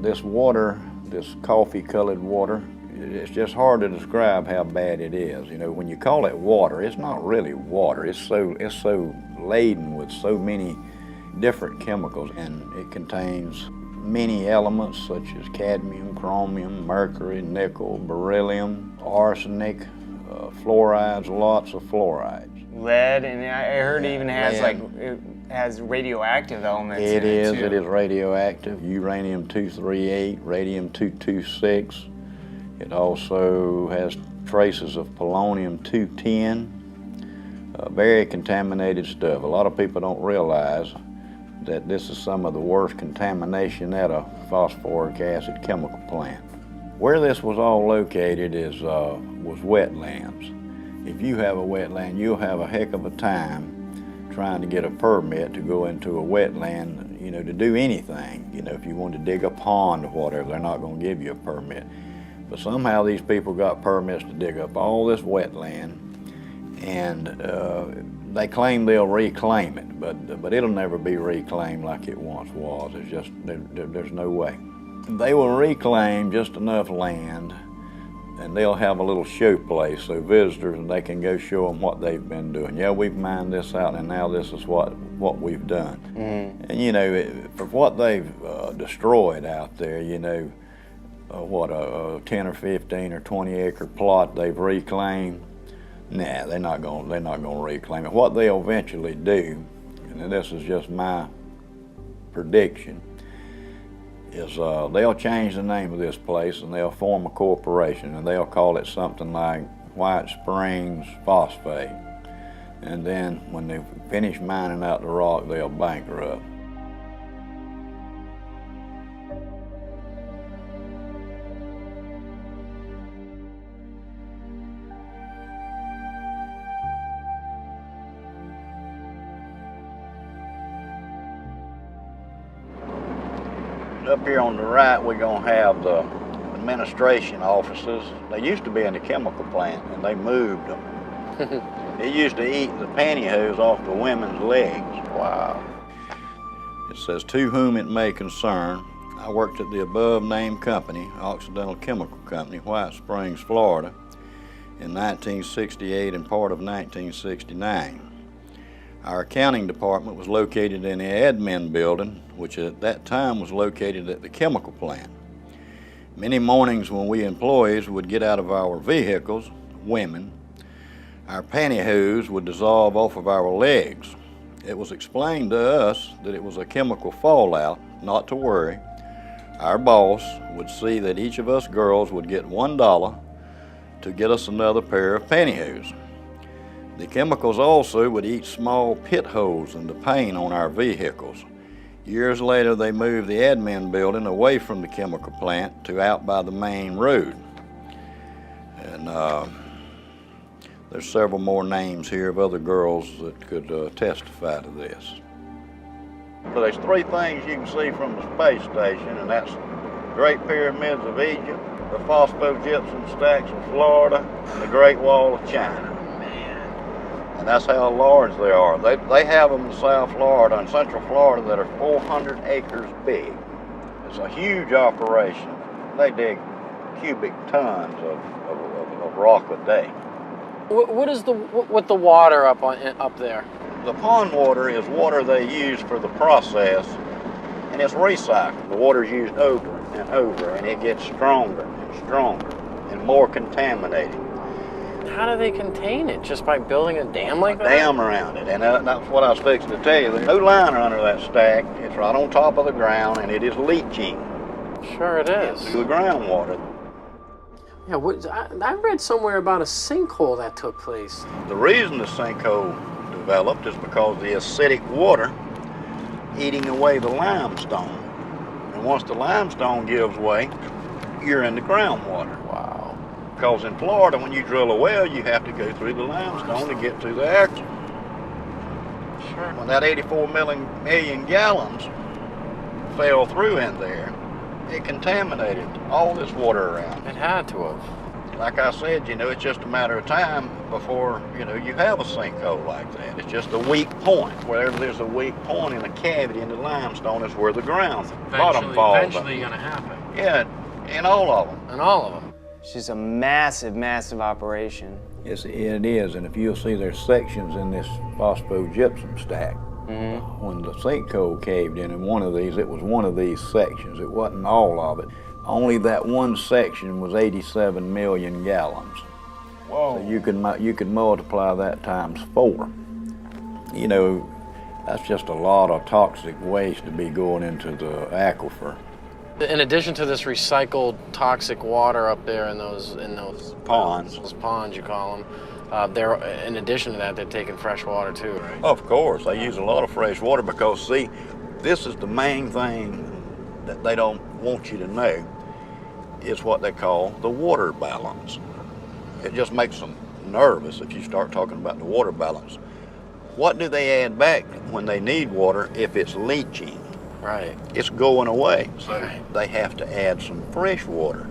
S24: This water, this coffee-colored water, it's just hard to describe how bad it is. You know, when you call it water, it's not really water. It's so laden with so many different chemicals, and it contains many elements such as cadmium, chromium, mercury, nickel, beryllium, arsenic, fluorides, lots of fluorides.
S8: Lead, and I heard it even has it has radioactive elements in it too.
S24: It is radioactive. Uranium-238, radium-226. It also has traces of polonium-210. Very contaminated stuff. A lot of people don't realize that this is some of the worst contamination at a phosphoric acid chemical plant. Where this was all located was wetlands. If you have a wetland, you'll have a heck of a time trying to get a permit to go into a wetland, you know, to do anything. You know, if you want to dig a pond or whatever, they're not going to give you a permit. But somehow these people got permits to dig up all this wetland, and they claim they'll reclaim it, but it'll never be reclaimed like it once was. It's just, there's no way. They will reclaim just enough land, and they'll have a little show place so visitors, and they can go show them what they've been doing. Yeah, we've mined this out, and now this is what we've done. Mm-hmm. And you know, for what they've destroyed out there, you know, what a 10 or 15 or 20 acre plot they've reclaimed. Nah, they're not going to reclaim it. What they'll eventually do, and this is just my prediction, is they'll change the name of this place and they'll form a corporation, and they'll call it something like White Springs Phosphate. And then when they finish mining out the rock, they'll bankrupt. Up here on the right, we're going to have the administration offices. They used to be in the chemical plant, and they moved them. It used to eat the pantyhose off the women's legs. Wow. It says, "To whom it may concern, I worked at the above-named company, Occidental Chemical Company, White Springs, Florida, in 1968 and part of 1969. Our accounting department was located in the admin building, which at that time was located at the chemical plant. Many mornings when we employees would get out of our vehicles, women, our pantyhose would dissolve off of our legs. It was explained to us that it was a chemical fallout, not to worry. Our boss would see that each of us girls would get $1 to get us another pair of pantyhose. The chemicals also would eat small pit holes in the paint on our vehicles. Years later, they moved the admin building away from the chemical plant to out by the main road. And there's several more names here of other girls that could testify to this. So there's three things you can see from the space station, and that's the Great Pyramids of Egypt, the phosphogypsum stacks of Florida, and the Great Wall of China. And that's how large they are. They have them in South Florida and Central Florida that are 400 acres big. It's a huge operation. They dig cubic tons of rock a day.
S18: What is with the water up there?
S24: The pond water is water they use for the process, and it's recycled. The water's used over and over, and it gets stronger and stronger and more contaminated.
S18: How do they contain it? Just by building a dam like that?
S24: A dam around it, and that's what I was fixing to tell you. There's no liner under that stack. It's right on top of the ground, and it is leaching.
S18: Sure it is.
S24: Through the groundwater.
S18: Yeah, I read somewhere about a sinkhole that took place.
S24: The reason the sinkhole developed is because the acidic water eating away the limestone. And once the limestone gives way, you're in the groundwater. Wow. Because in Florida, when you drill a well, you have to go through the limestone to get to the action. Sure. When that 84 million gallons fell through in there, it contaminated all this water around.
S18: It had to have.
S24: Like I said, you know, it's just a matter of time before, you know, you have a sinkhole like that. It's just a weak point. Wherever there's a weak point in a cavity in the limestone is where the bottom falls.
S18: Eventually going to happen.
S24: Yeah, in all of them.
S18: In all of them.
S8: It's just a massive, massive operation.
S24: Yes, it is, and if you'll see, there's sections in this phosphogypsum stack. Mm-hmm. When the sinkhole caved in one of these, it was one of these sections. It wasn't all of it. Only that one section was 87 million gallons. Whoa. So you could multiply that times 4. You know, that's just a lot of toxic waste to be going into the aquifer.
S18: In addition to this recycled toxic water up there in those
S24: ponds,
S18: you call them, in addition to that, they're taking fresh water too, right?
S24: Of course, they use a lot of fresh water because, see, this is the main thing that they don't want you to know, is what they call the water balance. It just makes them nervous if you start talking about the water balance. What do they add back when they need water if it's leaching?
S18: Right.
S24: It's going away. So they have to add some fresh water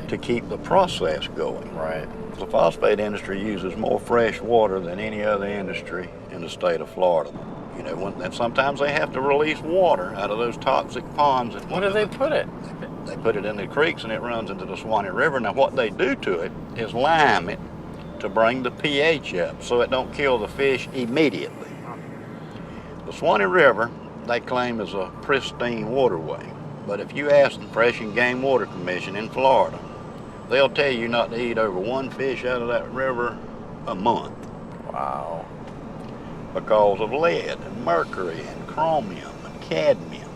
S24: to keep the process going.
S18: Right.
S24: The phosphate industry uses more fresh water than any other industry in the state of Florida. You know, and sometimes they have to release water out of those toxic ponds.
S18: Where do they put it?
S24: They put it in the creeks and it runs into the Swanee River. Now what they do to it is lime it to bring the pH up so it don't kill the fish immediately. The Swanee River, they claim, is a pristine waterway. But if you ask the Fish and Game Water Commission in Florida, they'll tell you not to eat over one fish out of that river a month.
S18: Wow.
S24: Because of lead and mercury and chromium and cadmium.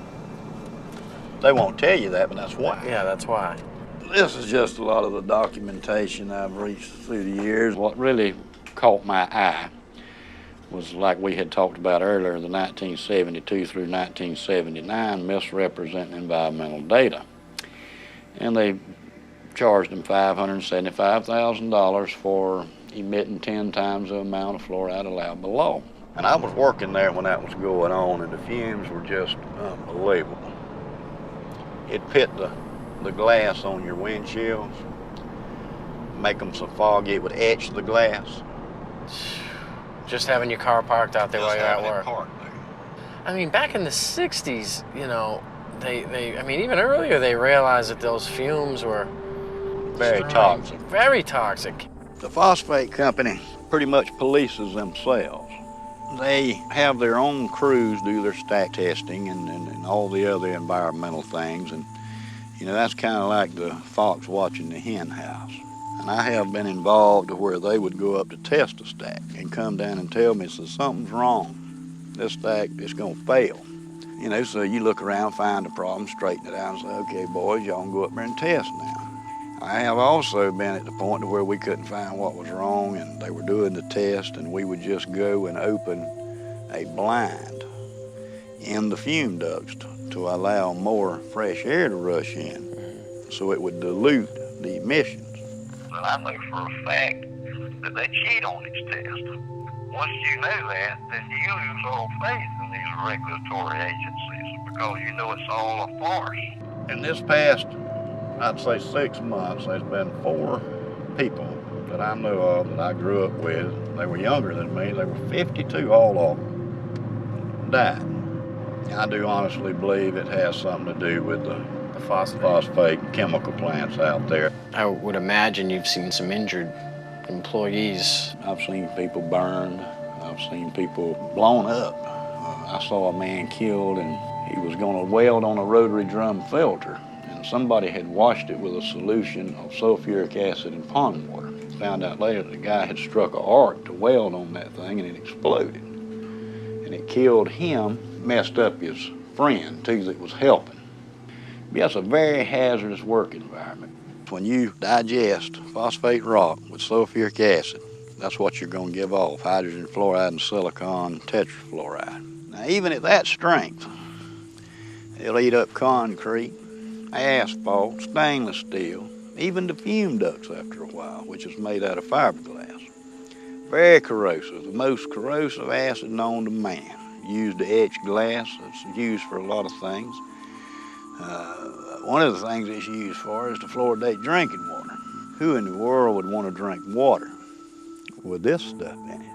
S24: They won't tell you that, but that's why.
S18: Yeah, that's why.
S24: This is just a lot of the documentation I've reached through the years. What really caught my eye was, like we had talked about earlier, the 1972 through 1979 misrepresenting environmental data. And they charged them $575,000 for emitting 10 times the amount of fluoride allowed below. And I was working there when that was going on, and the fumes were just unbelievable. It pit the glass on your windshields, make them so foggy it would etch the glass.
S18: Just having your car parked out there while you're at work.
S24: Parked there.
S18: I mean, back in the 60s, you know, I mean, even earlier they realized that those fumes were
S24: very toxic.
S18: Very toxic.
S24: The phosphate company pretty much polices themselves. They have their own crews do their stack testing and all the other environmental things. And, you know, that's kind of like the fox watching the hen house. And I have been involved to where they would go up to test a stack and come down and tell me, so something's wrong. This stack is going to fail. You know, so you look around, find the problem, straighten it out, and say, okay, boys, y'all can go up there and test now. I have also been at the point to where we couldn't find what was wrong, and they were doing the test, and we would just go and open a blind in the fume ducts to allow more fresh air to rush in, so it would dilute the emissions.
S10: But I know for a fact that they cheat on these tests. Once you know that, then you lose all faith in these regulatory agencies because you know it's all a farce.
S24: In this past, I'd say 6 months, there's been 4 people that I know of that I grew up with. They were younger than me. They were 52, all of them died. And I do honestly believe it has something to do with the phosphate chemical plants out there.
S18: I would imagine you've seen some injured employees.
S24: I've seen people burned. I've seen people blown up. I saw a man killed, and he was going to weld on a rotary drum filter. Somebody had washed it with a solution of sulfuric acid and pond water. Found out later the guy had struck an arc to weld on that thing, and it exploded. And it killed him, messed up his friend too that was helping. Yeah, it's a very hazardous work environment. When you digest phosphate rock with sulfuric acid, that's what you're going to give off, hydrogen fluoride and silicon tetrafluoride. Now even at that strength, it'll eat up concrete, asphalt, stainless steel, even the fume ducts after a while, which is made out of fiberglass. Very corrosive, the most corrosive acid known to man. Used to etch glass, it's used for a lot of things. One of the things it's used for is to fluoridate drinking water. Who in the world would want to drink water with this stuff in it?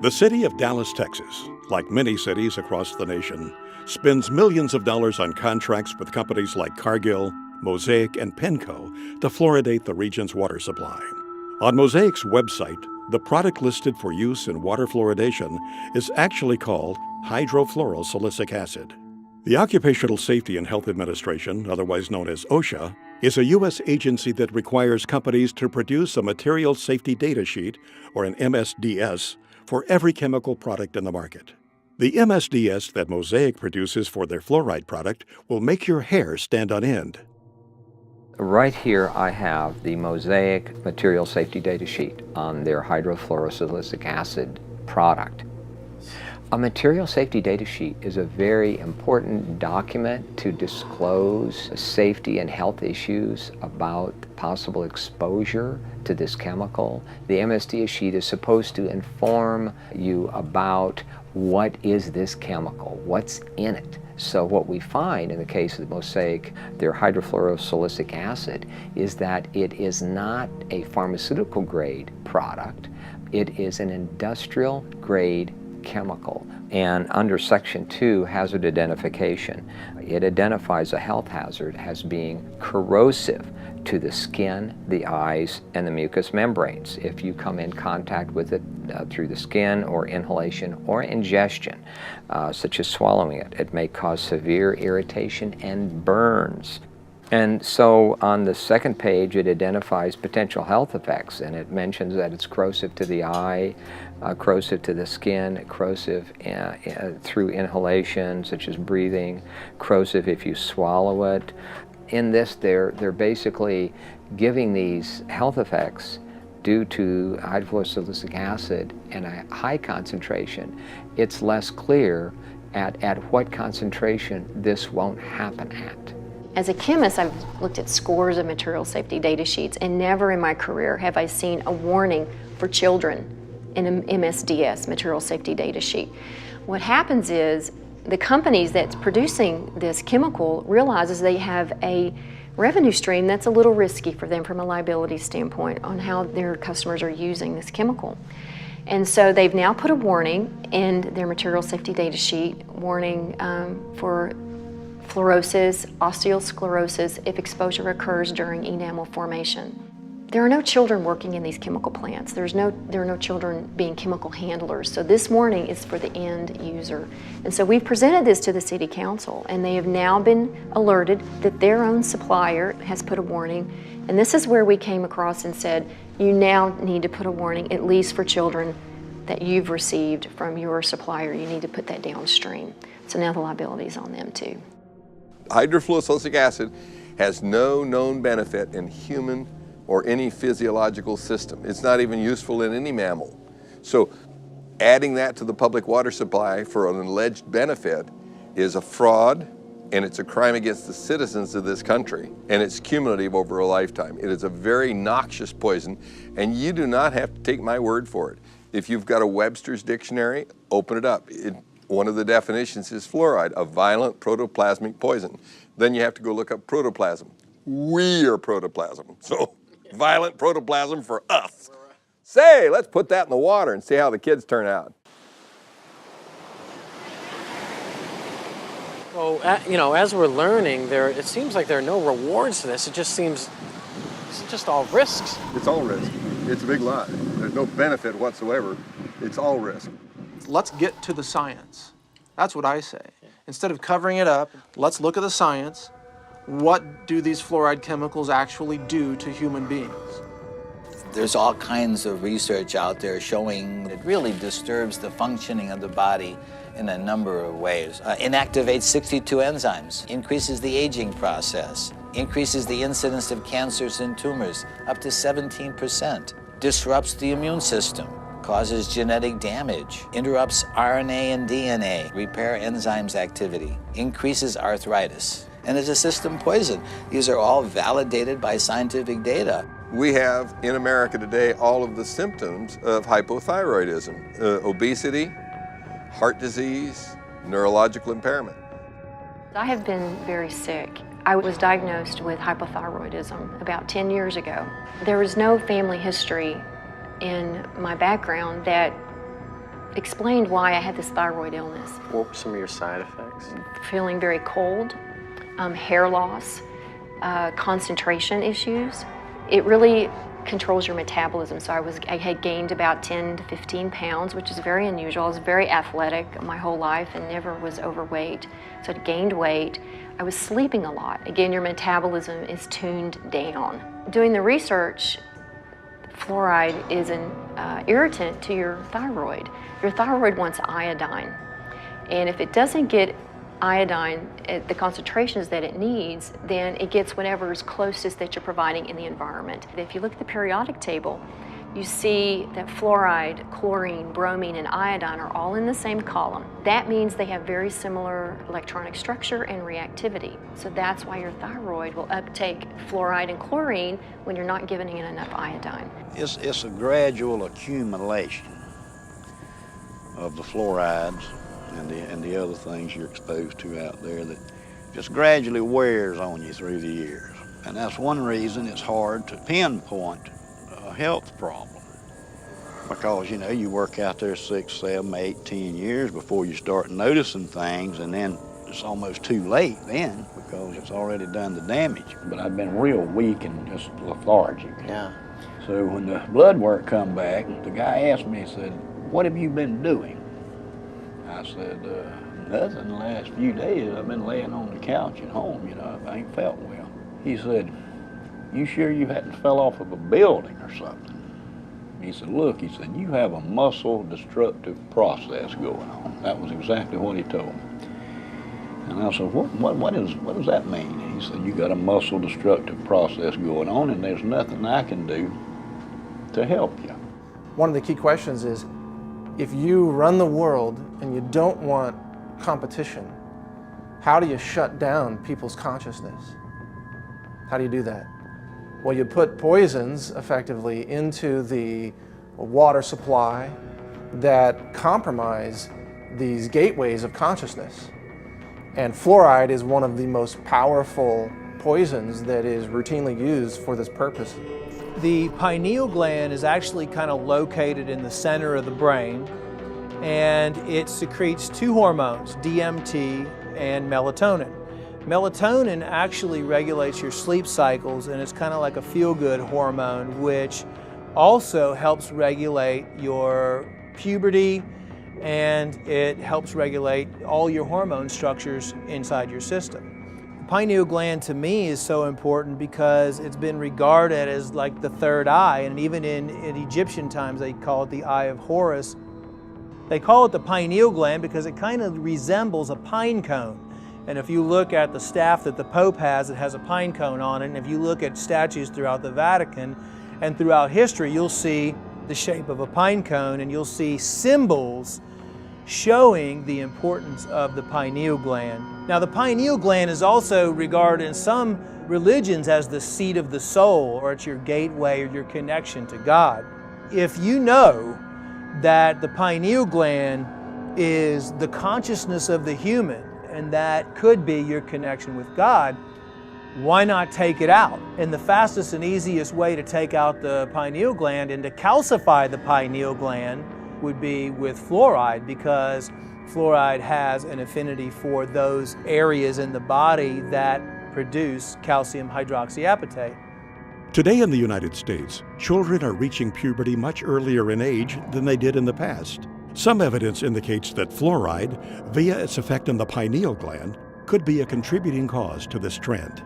S2: The city of Dallas, Texas, like many cities across the nation, spends millions of dollars on contracts with companies like Cargill, Mosaic, and Penco to fluoridate the region's water supply. On Mosaic's website, the product listed for use in water fluoridation is actually called hydrofluorosilicic acid. The Occupational Safety and Health Administration, otherwise known as OSHA, is a U.S. agency that requires companies to produce a material safety data sheet, or an MSDS, for every chemical product in the market. The MSDS that Mosaic produces for their fluoride product will make your hair stand on end.
S11: Right here I have the Mosaic material safety data sheet on their hydrofluorosilicic acid product. A material safety data sheet is a very important document to disclose safety and health issues about possible exposure to this chemical. The MSDS sheet is supposed to inform you about what is this chemical, what's in it. So what we find in the case of the Mosaic, their hydrofluorosilicic acid, is that it is not a pharmaceutical grade product. It is an industrial grade chemical. And under Section 2, hazard identification, it identifies a health hazard as being corrosive to the skin, the eyes, and the mucous membranes. If you come in contact with it through the skin or inhalation or ingestion, such as swallowing it, it may cause severe irritation and burns. And so on the second page, it identifies potential health effects, and it mentions that it's corrosive to the eye, corrosive to the skin, corrosive through inhalation, such as breathing, corrosive if you swallow it. In this, they're basically giving these health effects due to hydrofluorosilicic acid and a high concentration. It's less clear at what concentration this won't happen at.
S12: As a chemist, I've looked at scores of material safety data sheets, and never in my career have I seen a warning for children in an MSDS, material safety data sheet. What happens is the companies that's producing this chemical realizes they have a revenue stream that's a little risky for them from a liability standpoint on how their customers are using this chemical. And so they've now put a warning in their material safety data sheet, warning for fluorosis, osteosclerosis if exposure occurs during enamel formation. There are no children working in these chemical plants. There are no children being chemical handlers. So this warning is for the end user. And so we've presented this to the City Council, and they have now been alerted that their own supplier has put a warning. And this is where we came across and said, you now need to put a warning, at least for children that you've received from your supplier. You need to put that downstream. So now the liability is on them too.
S15: Hydrofluorosilicic acid has no known benefit in human or any physiological system. It's not even useful in any mammal. So adding that to the public water supply for an alleged benefit is a fraud, and it's a crime against the citizens of this country, and it's cumulative over a lifetime. It is a very noxious poison, and you do not have to take my word for it. If you've got a Webster's dictionary, open it up. One of the definitions is fluoride, a violent protoplasmic poison. Then you have to go look up protoplasm. We are protoplasm, so violent protoplasm for us. Say, let's put that in the water and see how the kids turn out.
S18: Well, as we're learning, it seems like there are no rewards to this. It just seems it's just all risks.
S15: It's all risk. It's a big lie. There's no benefit whatsoever. It's all risk.
S13: Let's get to the science. That's what I say. Instead of covering it up, let's look at the science. What do these fluoride chemicals actually do to human beings?
S14: There's all kinds of research out there showing it really disturbs the functioning of the body in a number of ways. Inactivates 62 enzymes, increases the aging process, increases the incidence of cancers and tumors up to 17%, disrupts the immune system, causes genetic damage, interrupts RNA and DNA, repair enzymes activity, increases arthritis, and is a system poison. These are all validated by scientific data.
S15: We have in America today all of the symptoms of hypothyroidism, obesity, heart disease, neurological impairment.
S12: I have been very sick. I was diagnosed with hypothyroidism about 10 years ago. There was no family history in my background that explained why I had this thyroid illness.
S18: What were some of your side effects?
S12: Feeling very cold, hair loss, concentration issues. It really controls your metabolism. So I had gained about 10 to 15 pounds, which is very unusual. I was very athletic my whole life and never was overweight. So I gained weight. I was sleeping a lot. Again, your metabolism is tuned down. Doing the research, fluoride is an irritant to your thyroid. Your thyroid wants iodine. And if it doesn't get iodine at the concentrations that it needs, then it gets whatever is closest that you're providing in the environment. If you look at the periodic table, you see that fluoride, chlorine, bromine, and iodine are all in the same column. That means they have very similar electronic structure and reactivity. So that's why your thyroid will uptake fluoride and chlorine when you're not giving it enough iodine.
S24: It's a gradual accumulation of the fluorides and the other things you're exposed to out there that just gradually wears on you through the years. And that's one reason it's hard to pinpoint a health problem. Because, you know, you work out there 6, 7, 8, 10 years before you start noticing things, and then it's almost too late then because it's already done the damage.
S1: But I've been real weak and just lethargic.
S24: Yeah.
S1: So when the blood work come back, the guy asked me, he said, "What have you been doing?" I said, "Nothing the last few days. I've been laying on the couch at home, you know, I ain't felt well." He said, "You sure you hadn't fell off of a building or something?" He said, "Look," he said, "you have a muscle destructive process going on." That was exactly what he told me. And I said, what does that mean? He said, "You got a muscle destructive process going on and there's nothing I can do to help you."
S13: One of the key questions is, if you run the world and you don't want competition, how do you shut down people's consciousness? How do you do that? Well, you put poisons effectively into the water supply that compromise these gateways of consciousness. And fluoride is one of the most powerful poisons that is routinely used for this purpose.
S3: The pineal gland is actually kind of located in the center of the brain, and it secretes two hormones, DMT and melatonin. Melatonin actually regulates your sleep cycles, and it's kind of like a feel-good hormone, which also helps regulate your puberty, and it helps regulate all your hormone structures inside your system. The pineal gland to me is so important because it's been regarded as like the third eye, and even in Egyptian times they call it the eye of Horus. They call it the pineal gland because it kind of resembles a pine cone. And if you look at the staff that the Pope has, it has a pine cone on it. And if you look at statues throughout the Vatican and throughout history, you'll see the shape of a pine cone, and you'll see symbols showing the importance of the pineal gland. Now, the pineal gland is also regarded in some religions as the seat of the soul, or it's your gateway or your connection to God. If you know that the pineal gland is the consciousness of the human, and that could be your connection with God, why not take it out? And the fastest and easiest way to take out the pineal gland and to calcify the pineal gland would be with fluoride, because fluoride has an affinity for those areas in the body that produce calcium hydroxyapatite.
S2: Today in the United States, children are reaching puberty much earlier in age than they did in the past. Some evidence indicates that fluoride, via its effect on the pineal gland, could be a contributing cause to this trend.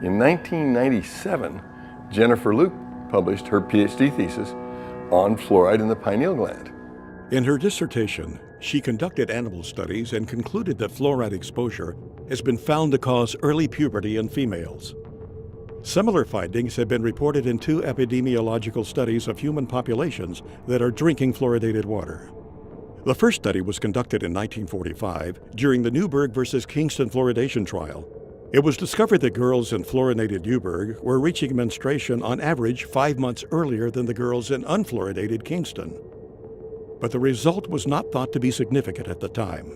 S15: In 1997, Jennifer Luke published her PhD thesis on fluoride in the pineal gland.
S2: In her dissertation, she conducted animal studies and concluded that fluoride exposure has been found to cause early puberty in females. Similar findings have been reported in 2 epidemiological studies of human populations that are drinking fluoridated water. The first study was conducted in 1945 during the Newburgh versus Kingston fluoridation trial. It was discovered that girls in fluoridated Newburgh were reaching menstruation on average 5 months earlier than the girls in unfluoridated Kingston. But the result was not thought to be significant at the time.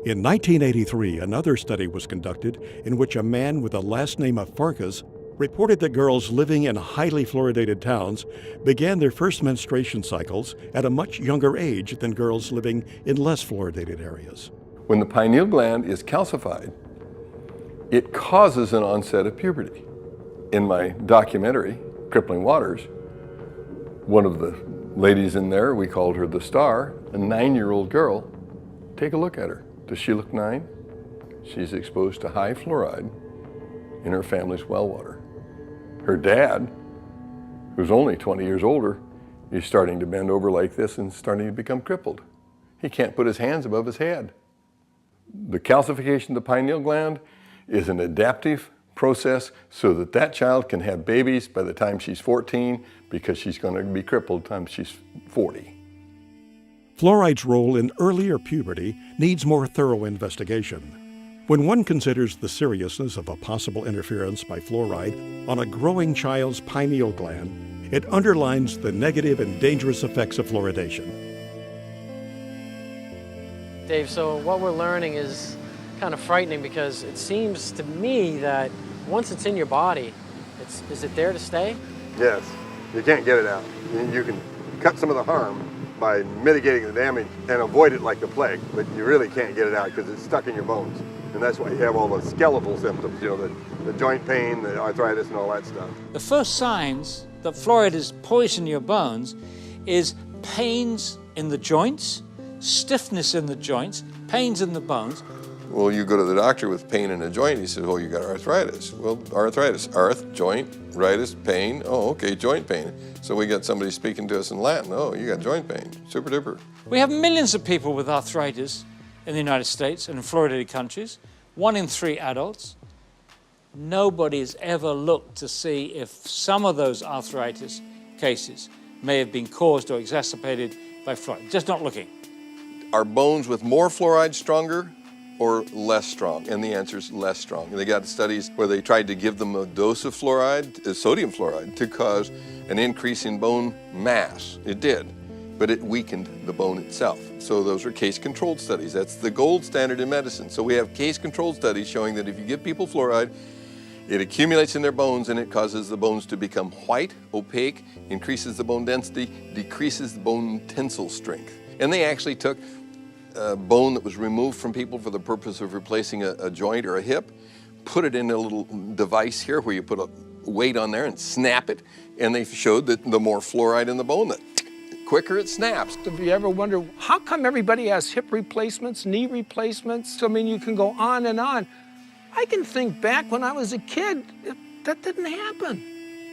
S2: In 1983, another study was conducted in which a man with the last name of Farkas reported that girls living in highly fluoridated towns began their first menstruation cycles at a much younger age than girls living in less fluoridated areas.
S15: When the pineal gland is calcified, it causes an onset of puberty. In my documentary, Crippling Waters, one of the ladies in there, we called her the star, a 9-year-old girl. Take a look at her. Does she look 9? She's exposed to high fluoride in her family's well water. Her dad, who's only 20 years older, is starting to bend over like this and starting to become crippled. He can't put his hands above his head. The calcification of the pineal gland is an adaptive process so that that child can have babies by the time she's 14 because she's going to be crippled by the time she's 40.
S2: Fluoride's role in earlier puberty needs more thorough investigation. When one considers the seriousness of a possible interference by fluoride on a growing child's pineal gland, it underlines the negative and dangerous effects of fluoridation.
S18: Dave, so what we're learning is kind of frightening because it seems to me that once it's in your body, is it there to stay?
S15: Yes, you can't get it out. You can cut some of the harm by mitigating the damage and avoid it like the plague, but you really can't get it out because it's stuck in your bones. And that's why you have all the skeletal symptoms, you know, the joint pain, the arthritis, and all that stuff.
S9: The first signs that fluoride is poisoning your bones is pains in the joints, stiffness in the joints, pains in the bones.
S15: Well, you go to the doctor with pain in a joint, he says, oh, you got arthritis. Well, arthritis, joint, ritis, pain, oh, okay, joint pain. So we got somebody speaking to us in Latin, oh, you got joint pain, super duper.
S9: We have millions of people with arthritis in the United States and in fluoridated countries, 1 in 3 adults. Nobody's ever looked to see if some of those arthritis cases may have been caused or exacerbated by fluoride. Just not looking.
S15: Are bones with more fluoride stronger or less strong? And the answer is less strong. And they got studies where they tried to give them a dose of fluoride, sodium fluoride, to cause an increase in bone mass. It did, but it weakened the bone itself. So those are case-controlled studies. That's the gold standard in medicine. So we have case-controlled studies showing that if you give people fluoride, it accumulates in their bones and it causes the bones to become white, opaque, increases the bone density, decreases the bone tensile strength. And they actually took bone that was removed from people for the purpose of replacing a joint or a hip, put it in a little device here where you put a weight on there and snap it, and they showed that the more fluoride in the bone, the quicker it snaps.
S16: Have you ever wondered, how come everybody has hip replacements, knee replacements? I mean, you can go on and on. I can think back when I was a kid, that didn't happen.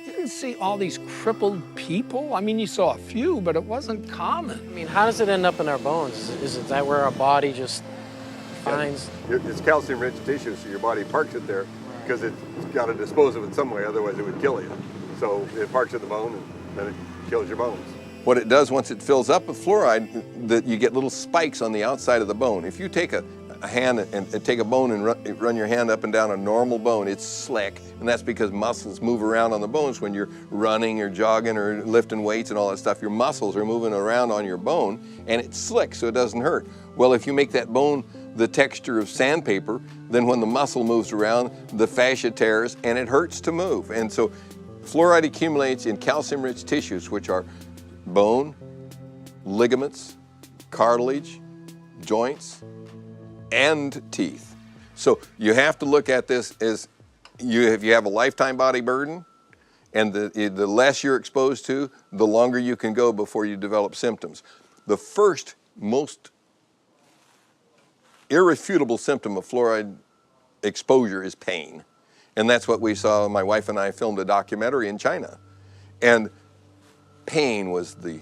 S16: You didn't see all these crippled people. I mean, you saw a few, but it wasn't common.
S18: I mean, how does it end up in our bones? Is it that where our body just finds?
S15: It's calcium-rich tissue, so your body parks it there because it's got to dispose of it some way, otherwise it would kill you. So it parks in the bone and then it kills your bones. What it does once it fills up with fluoride, that you get little spikes on the outside of the bone. If you take a hand and take a bone and run your hand up and down a normal bone, it's slick, and that's because muscles move around on the bones when you're running or jogging or lifting weights and all that stuff. Your muscles are moving around on your bone, and it's slick, so it doesn't hurt. Well, if you make that bone the texture of sandpaper, then when the muscle moves around, the fascia tears, and it hurts to move. And so fluoride accumulates in calcium-rich tissues, which are bone, ligaments, cartilage, joints, and teeth. So you have to look at this as if you have a lifetime body burden, and the less you're exposed to, the longer you can go before you develop symptoms. The first most irrefutable symptom of fluoride exposure is pain. And that's what we saw. My wife and I filmed a documentary in China. And pain was the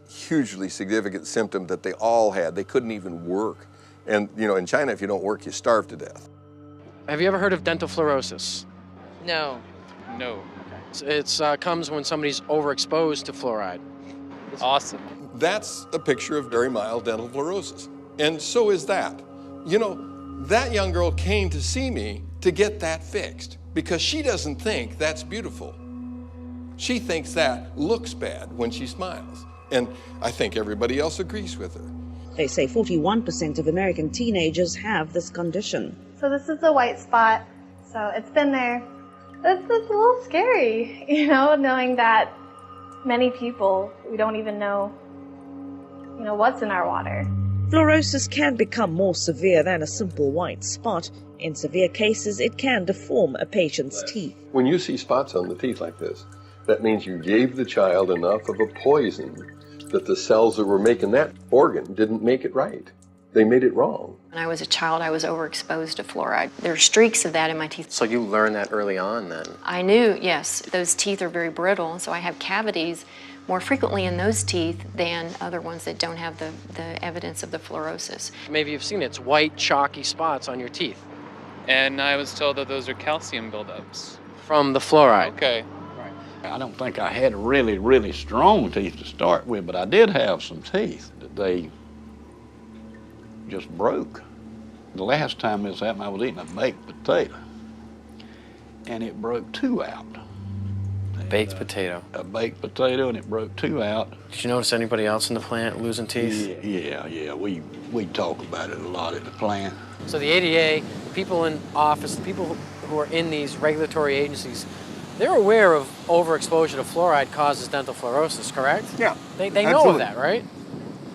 S15: hugely significant symptom that they all had. They couldn't even work. And, you know, in China, if you don't work, you starve to death.
S18: Have you ever heard of dental fluorosis?
S17: No.
S18: No. It comes when somebody's overexposed to fluoride.
S17: Awesome.
S15: That's a picture of very mild dental fluorosis. And so is that. You know, that young girl came to see me to get that fixed because she doesn't think that's beautiful. She thinks that looks bad when she smiles. And I think everybody else agrees with her.
S19: They say 41% of American teenagers have this condition.
S20: So this is a white spot, so it's been there. It's a little scary, you know, knowing that many people, we don't even know, what's in our water.
S19: Fluorosis can become more severe than a simple white spot. In severe cases, it can deform a patient's teeth.
S15: When you see spots on the teeth like this, that means you gave the child enough of a poison that the cells that were making that organ didn't make it right. They made it wrong.
S12: When I was a child, I was overexposed to fluoride. There are streaks of that in my teeth.
S18: So you learned that early on then?
S12: I knew, yes. Those teeth are very brittle, so I have cavities more frequently in those teeth than other ones that don't have the evidence of the fluorosis.
S18: Maybe you've seen it. It's white, chalky spots on your teeth.
S17: and I was told that those are calcium buildups.
S18: From the fluoride?
S17: Okay.
S1: I don't think I had really, really strong teeth to start with, but I did have some teeth that they just broke. The last time this happened, I was eating a baked potato, and it broke 2 out.
S18: Baked potato?
S1: A baked potato, and it broke 2 out.
S18: Did you notice anybody else in the plant losing teeth?
S1: Yeah. We talk about it a lot at the plant.
S18: So the ADA, people in office, the people who are in these regulatory agencies, they're aware of overexposure to fluoride causes dental fluorosis, correct?
S15: Yeah.
S18: They know of that, right?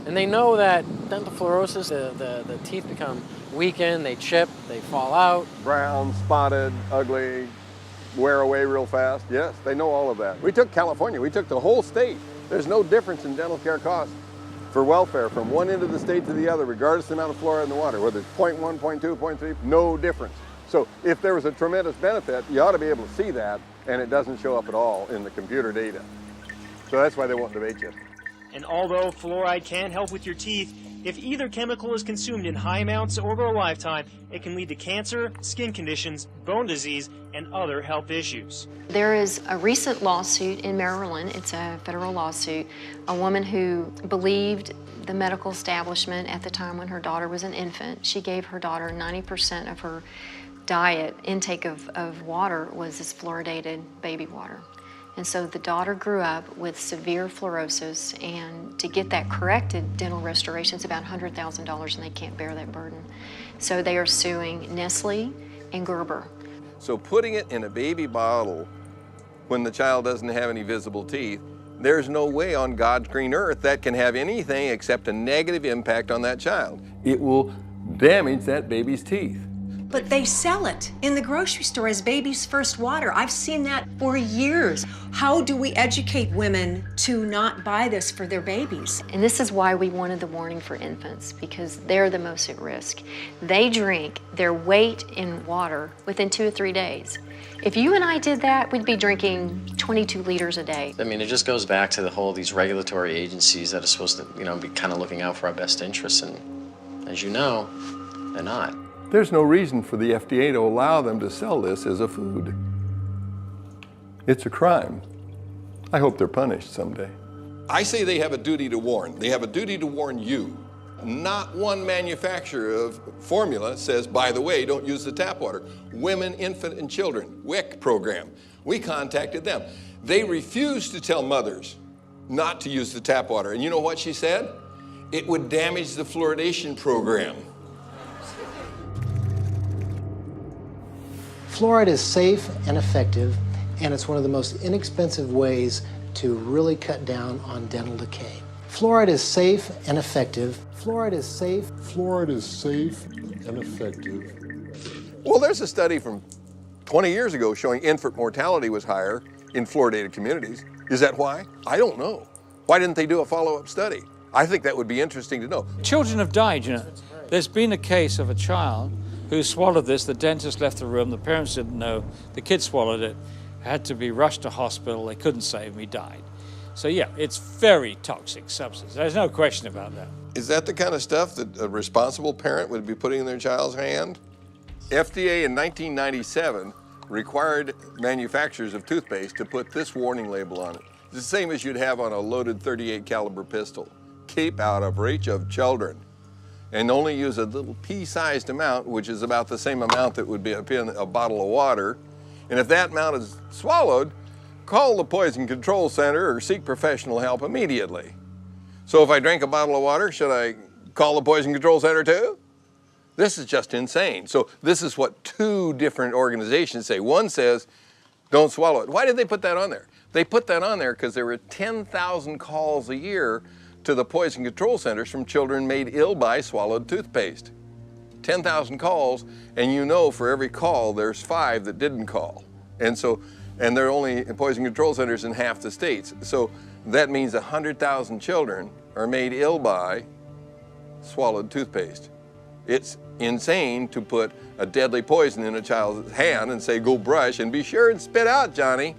S18: And they know that dental fluorosis, the teeth become weakened, they chip, they fall out.
S15: Brown, spotted, ugly, wear away real fast. Yes, they know all of that. We took California, we took the whole state. There's no difference in dental care costs for welfare from one end of the state to the other, regardless of the amount of fluoride in the water, whether it's 0.1, 0.2, 0.3, no difference. So if there was a tremendous benefit, you ought to be able to see that, and it doesn't show up at all in the computer data. So that's why they won't debate you.
S4: And although fluoride can help with your teeth, if either chemical is consumed in high amounts over a lifetime, it can lead to cancer, skin conditions, bone disease, and other health issues.
S12: There is a recent lawsuit in Maryland, it's a federal lawsuit, a woman who believed the medical establishment at the time when her daughter was an infant. She gave her daughter 90% of her diet, intake of water was this fluoridated baby water. And so the daughter grew up with severe fluorosis, and to get that corrected, dental restoration is about $100,000, and they can't bear that burden. So they are suing Nestle and Gerber.
S15: So putting it in a baby bottle when the child doesn't have any visible teeth, there's no way on God's green earth that can have anything except a negative impact on that child. It will damage that baby's teeth.
S5: But they sell it in the grocery store as baby's first water. I've seen that for years. How do we educate women to not buy this for their babies?
S12: And this is why we wanted the warning for infants, because they're the most at risk. They drink their weight in water within 2 or 3 days. If you and I did that, we'd be drinking 22 liters a day.
S18: I mean, it just goes back to the whole, these regulatory agencies that are supposed to, be kind of looking out for our best interests, and as you know, they're not.
S15: There's no reason for the FDA to allow them to sell this as a food. It's a crime. I hope they're punished someday. I say they have a duty to warn. They have a duty to warn you. Not one manufacturer of formula says, by the way, don't use the tap water. Women, infant, and children, WIC program. We contacted them. They refused to tell mothers not to use the tap water. And you know what she said? It would damage the fluoridation program.
S6: Fluoride is safe and effective, and it's one of the most inexpensive ways to really cut down on dental decay. Fluoride is safe and effective. Fluoride is safe. Fluoride is safe and effective.
S15: Well, there's a study from 20 years ago showing infant mortality was higher in fluoridated communities. Is that why? I don't know. Why didn't they do a follow-up study? I think that would be interesting to know.
S9: Children have died, There's been a case of a child who swallowed this. The dentist left the room. The parents didn't know. The kid swallowed it, had to be rushed to hospital. They couldn't save him. He died. So yeah, it's very toxic substance. There's no question about that.
S15: Is that the kind of stuff that a responsible parent would be putting in their child's hand? FDA in 1997 required manufacturers of toothpaste to put this warning label on it. It's the same as you'd have on a loaded .38 caliber pistol. Keep out of reach of children. And only use a little pea-sized amount, which is about the same amount that would be in a bottle of water. And if that amount is swallowed, call the Poison Control Center or seek professional help immediately. So if I drink a bottle of water, should I call the Poison Control Center too? This is just insane. So this is what 2 different organizations say. One says, don't swallow it. Why did they put that on there? They put that on there because there were 10,000 calls a year to the Poison Control Centers from children made ill by swallowed toothpaste. 10,000 calls, and for every call, there's 5 that didn't call. And there are only Poison Control Centers in half the states. So that means 100,000 children are made ill by swallowed toothpaste. It's insane to put a deadly poison in a child's hand and say, go brush and be sure and spit out, Johnny.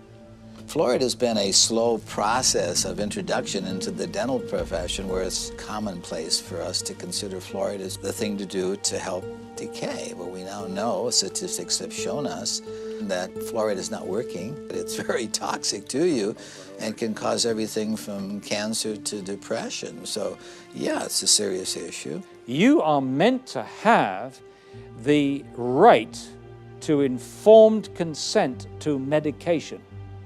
S14: Fluoride has been a slow process of introduction into the dental profession where it's commonplace for us to consider fluoride as the thing to do to help decay. But we now know, statistics have shown us, that fluoride is not working. It's very toxic to you and can cause everything from cancer to depression. So, yeah, it's a serious issue.
S9: You are meant to have the right to informed consent to medication.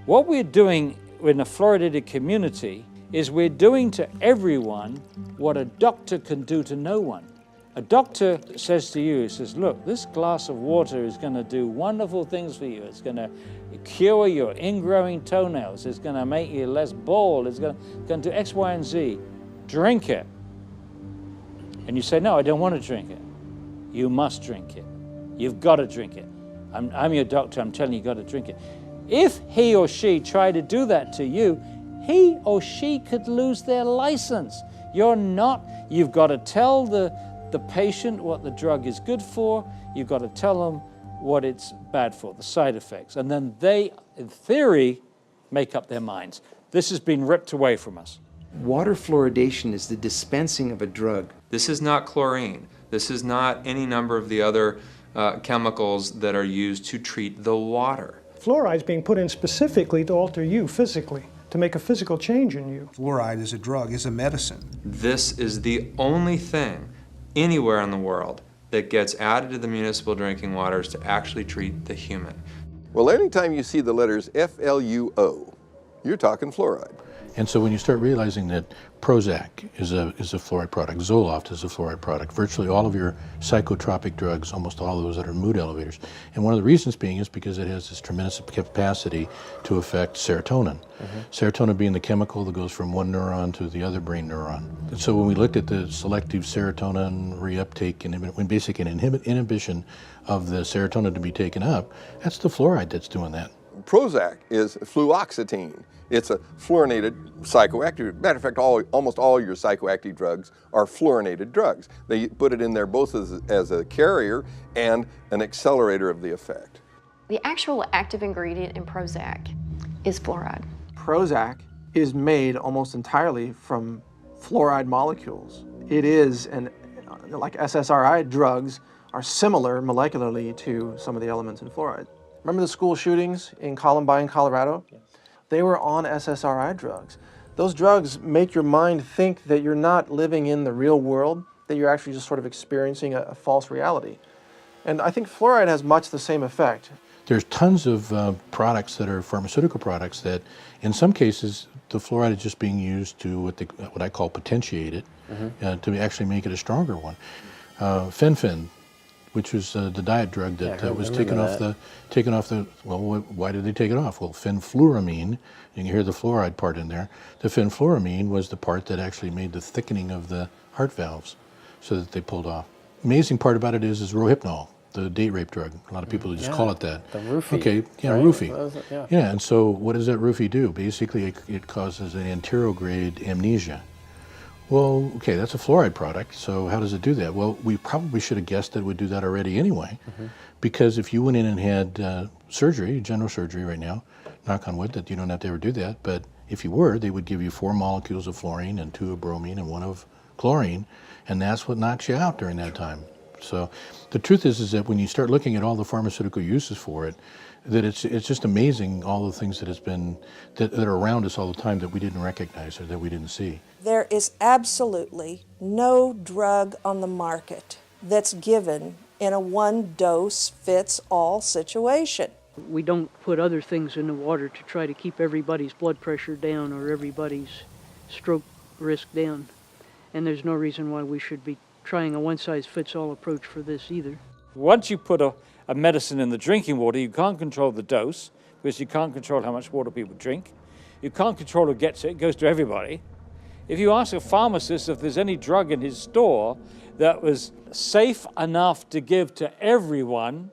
S9: What we're doing in the fluoridated community is we're doing to everyone what a doctor can do to no one. A doctor says to you, he says, look, this glass of water is going to do wonderful things for you. It's going to cure your ingrowing toenails. It's going to make you less bald. It's going to do X, Y, and Z. Drink it. And you say, no, I don't want to drink it. You must drink it. You've got to drink it. I'm your doctor. I'm telling you, you've got to drink it. If he or she tried to do that to you, he or she could lose their license. You've got to tell the patient what the drug is good for. You've got to tell them what it's bad for, the side effects. And then they, in theory, make up their minds. This has been ripped away from us.
S7: Water fluoridation is the dispensing of a drug.
S21: This is not chlorine. This is not any number of the other chemicals that are used to treat the water.
S22: Fluoride is being put in specifically to alter you physically, to make a physical change in you.
S23: Fluoride is a drug, is a medicine.
S21: This is the only thing anywhere in the world that gets added to the municipal drinking waters to actually treat the human.
S15: Well, anytime you see the letters FLUO, you're talking fluoride.
S25: And so when you start realizing that Prozac is a fluoride product, Zoloft is a fluoride product, virtually all of your psychotropic drugs, almost all of those that are mood elevators. And one of the reasons being is because it has this tremendous capacity to affect serotonin. Serotonin being the chemical that goes from one neuron to the other brain neuron. And so when we looked at the selective serotonin reuptake and when basically an inhibition of the serotonin to be taken up, that's the fluoride that's doing that.
S15: Prozac is fluoxetine. It's a fluorinated psychoactive. Matter of fact, almost all your psychoactive drugs are fluorinated drugs. They put it in there both as a carrier and an accelerator of the effect.
S12: The actual active ingredient in Prozac is fluoride.
S13: Prozac is made almost entirely from fluoride molecules. It is, like SSRI drugs, are similar molecularly to some of the elements in fluoride. Remember the school shootings in Columbine, Colorado? Yes. They were on SSRI drugs. Those drugs make your mind think that you're not living in the real world, that you're actually just sort of experiencing a false reality. And I think fluoride has much the same effect.
S25: There's tons of products that are pharmaceutical products that, in some cases, the fluoride is just being used to what I call potentiate it, to actually make it a stronger one. Fen-Phen, which was the diet drug that was taken off the, well, why did they take it off? Well, fenfluramine, you can hear the fluoride part in there. The fenfluramine was the part that actually made the thickening of the heart valves so that they pulled off. Amazing part about it is Rohypnol, the date rape drug. A lot of people just call it that.
S18: The roofie.
S25: Okay, yeah,
S18: right?
S25: Roofie. Yeah, and so what does that roofie do? Basically, it causes an anterograde amnesia. Well, okay, that's a fluoride product, so how does it do that? Well, we probably should have guessed that it would do that already anyway, because if you went in and had surgery, general surgery right now, knock on wood that you don't have to ever do that, but if you were, they would give you 4 molecules of fluorine and 2 of bromine and 1 of chlorine, and that's what knocks you out during that time. So the truth is that when you start looking at all the pharmaceutical uses for it, that it's just amazing all the things that that are around us all the time that we didn't recognize or that we didn't see.
S26: There is absolutely no drug on the market that's given in a one-dose-fits-all situation.
S27: We don't put other things in the water to try to keep everybody's blood pressure down or everybody's stroke risk down. And there's no reason why we should be trying a one-size-fits-all approach for this either.
S9: Once you put a medicine in the drinking water, you can't control the dose because you can't control how much water people drink. You can't control who gets it. It goes to everybody. If you ask a pharmacist if there's any drug in his store that was safe enough to give to everyone,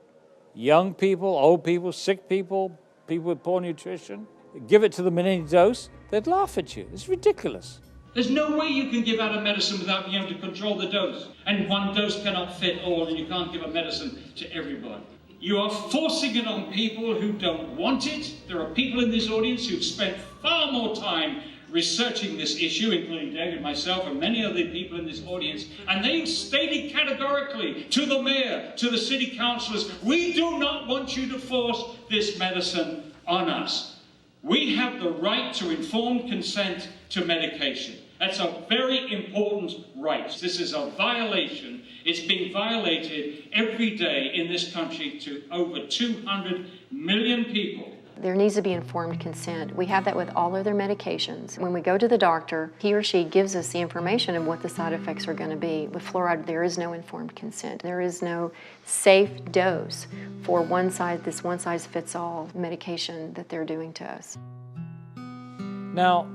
S9: young people, old people, sick people, people with poor nutrition, give it to them in any dose, they'd laugh at you. It's ridiculous.
S28: There's no way you can give out a medicine without being able to control the dose. And one dose cannot fit all, and you can't give a medicine to everybody. You are forcing it on people who don't want it. There are people in this audience who've spent far more time researching this issue, including David, myself, and many other people in this audience, and they've stated categorically to the mayor, to the city councillors, we do not want you to force this medicine on us. We have the right to informed consent to medication. That's a very important right. This is a violation. It's being violated every day in this country to over 200 million people.
S12: There needs to be informed consent. We have that with all other medications. When we go to the doctor, he or she gives us the information of what the side effects are going to be. With fluoride, there is no informed consent. There is no safe dose for this one-size-fits-all medication that they're doing to us.
S9: Now,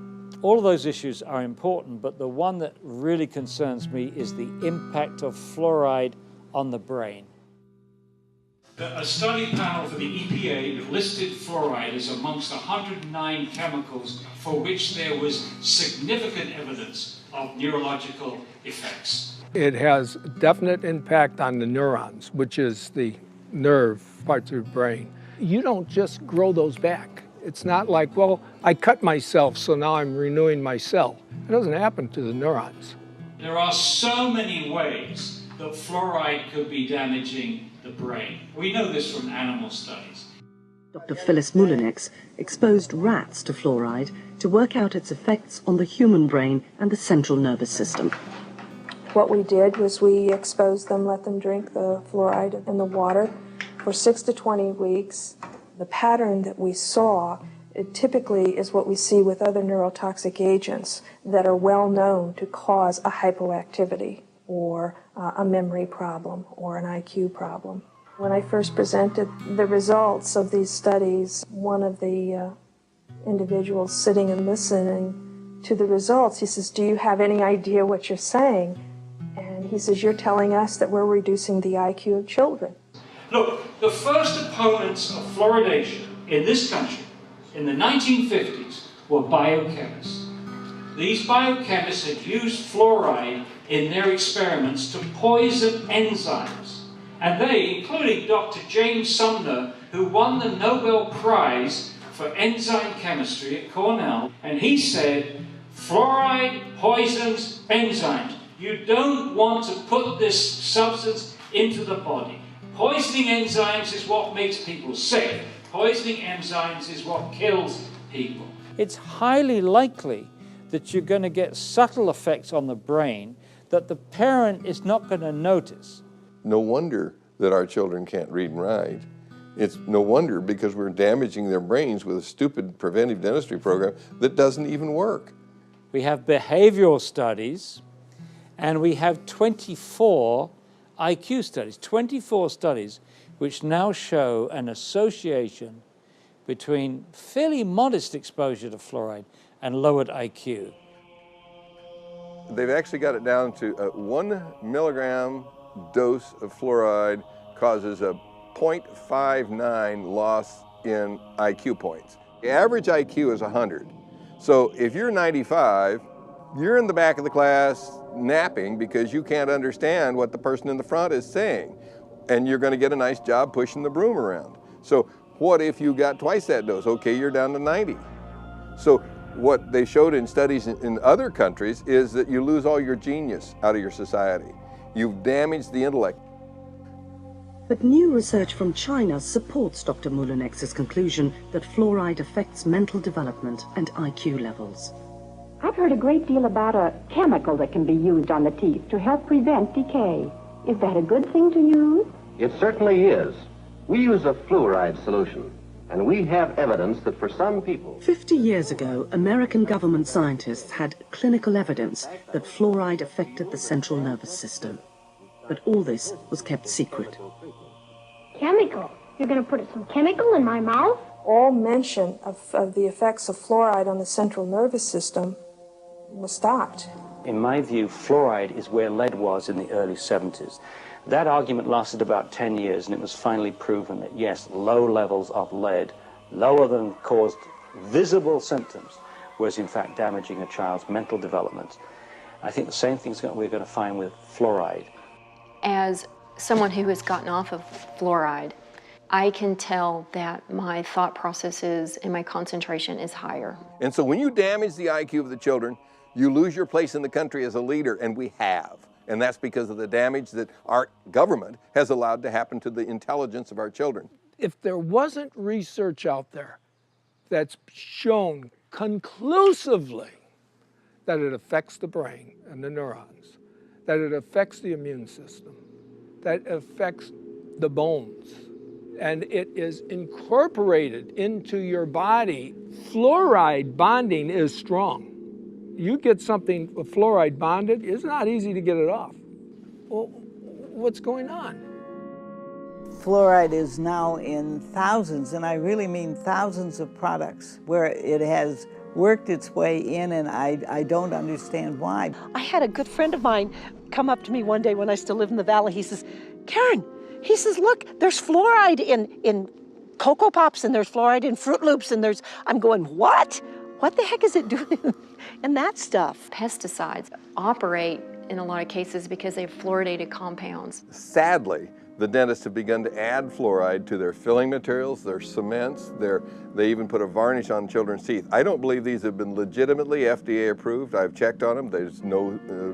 S9: all of those issues are important, but the one that really concerns me is the impact of fluoride on the brain.
S28: A study panel for the EPA listed fluoride as amongst 109 chemicals for which there was significant evidence of neurological effects.
S2: It has definite impact on the neurons, which is the nerve parts of the brain. You don't just grow those back. It's not like, well, I cut myself, so now I'm renewing my cell. It doesn't happen to the neurons.
S28: There are so many ways that fluoride could be damaging the brain. We know this from animal studies.
S3: Dr. Phyllis Moulinex exposed rats to fluoride to work out its effects on the human brain and the central nervous system.
S26: What we did was we exposed them, let them drink the fluoride in the water for 6 to 20 weeks. The pattern that we saw, it typically is what we see with other neurotoxic agents that are well known to cause a hypoactivity or a memory problem or an IQ problem. When I first presented the results of these studies, one of the individuals sitting and listening to the results, he says, "Do you have any idea what you're saying?" And he says, "You're telling us that we're reducing the IQ of children."
S28: Look, the first opponents of fluoridation in this country in the 1950s were biochemists. These biochemists had used fluoride in their experiments to poison enzymes. And they, including Dr. James Sumner, who won the Nobel Prize for enzyme chemistry at Cornell, and he said, fluoride poisons enzymes. You don't want to put this substance into the body. Poisoning enzymes is what makes people sick. Poisoning enzymes is what kills people.
S9: It's highly likely that you're going to get subtle effects on the brain that the parent is not going to notice.
S15: No wonder that our children can't read and write. It's no wonder because we're damaging their brains with a stupid preventive dentistry program that doesn't even work.
S9: We have behavioral studies, and we have 24 IQ studies, 24 studies which now show an association between fairly modest exposure to fluoride and lowered IQ.
S15: They've actually got it down to a 1 milligram dose of fluoride causes a 0.59 loss in IQ points. The average IQ is 100. So if you're 95, you're in the back of the class napping because you can't understand what the person in the front is saying. And you're going to get a nice job pushing the broom around. So what if you got twice that dose? Okay, you're down to 90. So what they showed in studies in other countries is that you lose all your genius out of your society. You've damaged the intellect.
S3: But new research from China supports Dr. Moulinex's conclusion that fluoride affects mental development and IQ levels.
S8: I've heard a great deal about a chemical that can be used on the teeth to help prevent decay. Is that a good thing to use?
S10: It certainly is. We use a fluoride solution, and we have evidence that for some people...
S3: 50 years ago, American government scientists had clinical evidence that fluoride affected the central nervous system. But all this was kept secret.
S8: Chemical? You're going to put some chemical in my mouth?
S26: All mention of the effects of fluoride on the central nervous system was stopped.
S11: In my view, fluoride is where lead was in the early 70s. That argument lasted about 10 years, and it was finally proven that, yes, low levels of lead, lower than caused visible symptoms, was in fact damaging a child's mental development. I think the same thing we're going to find with fluoride.
S12: As someone who has gotten off of fluoride, I can tell that my thought processes and my concentration is higher.
S15: And so when you damage the IQ of the children, you lose your place in the country as a leader, and we have. And that's because of the damage that our government has allowed to happen to the intelligence of our children.
S2: If there wasn't research out there that's shown conclusively that it affects the brain and the neurons, that it affects the immune system, that it affects the bones, and it is incorporated into your body, fluoride bonding is strong. You get something with fluoride bonded, it's not easy to get it off. Well, what's going on?
S1: Fluoride is now in thousands, and I really mean thousands of products where it has worked its way in, and I don't understand why.
S4: I had a good friend of mine come up to me one day when I still lived in the valley. He says, Karen, he says, look, there's fluoride in Cocoa Pops, and there's fluoride in Fruit Loops, and I'm going, what? What the heck is it doing in that stuff?
S12: Pesticides operate in a lot of cases because they have fluoridated compounds.
S15: Sadly, the dentists have begun to add fluoride to their filling materials, their cements, they even put a varnish on children's teeth. I don't believe these have been legitimately FDA approved. I've checked on them. There's no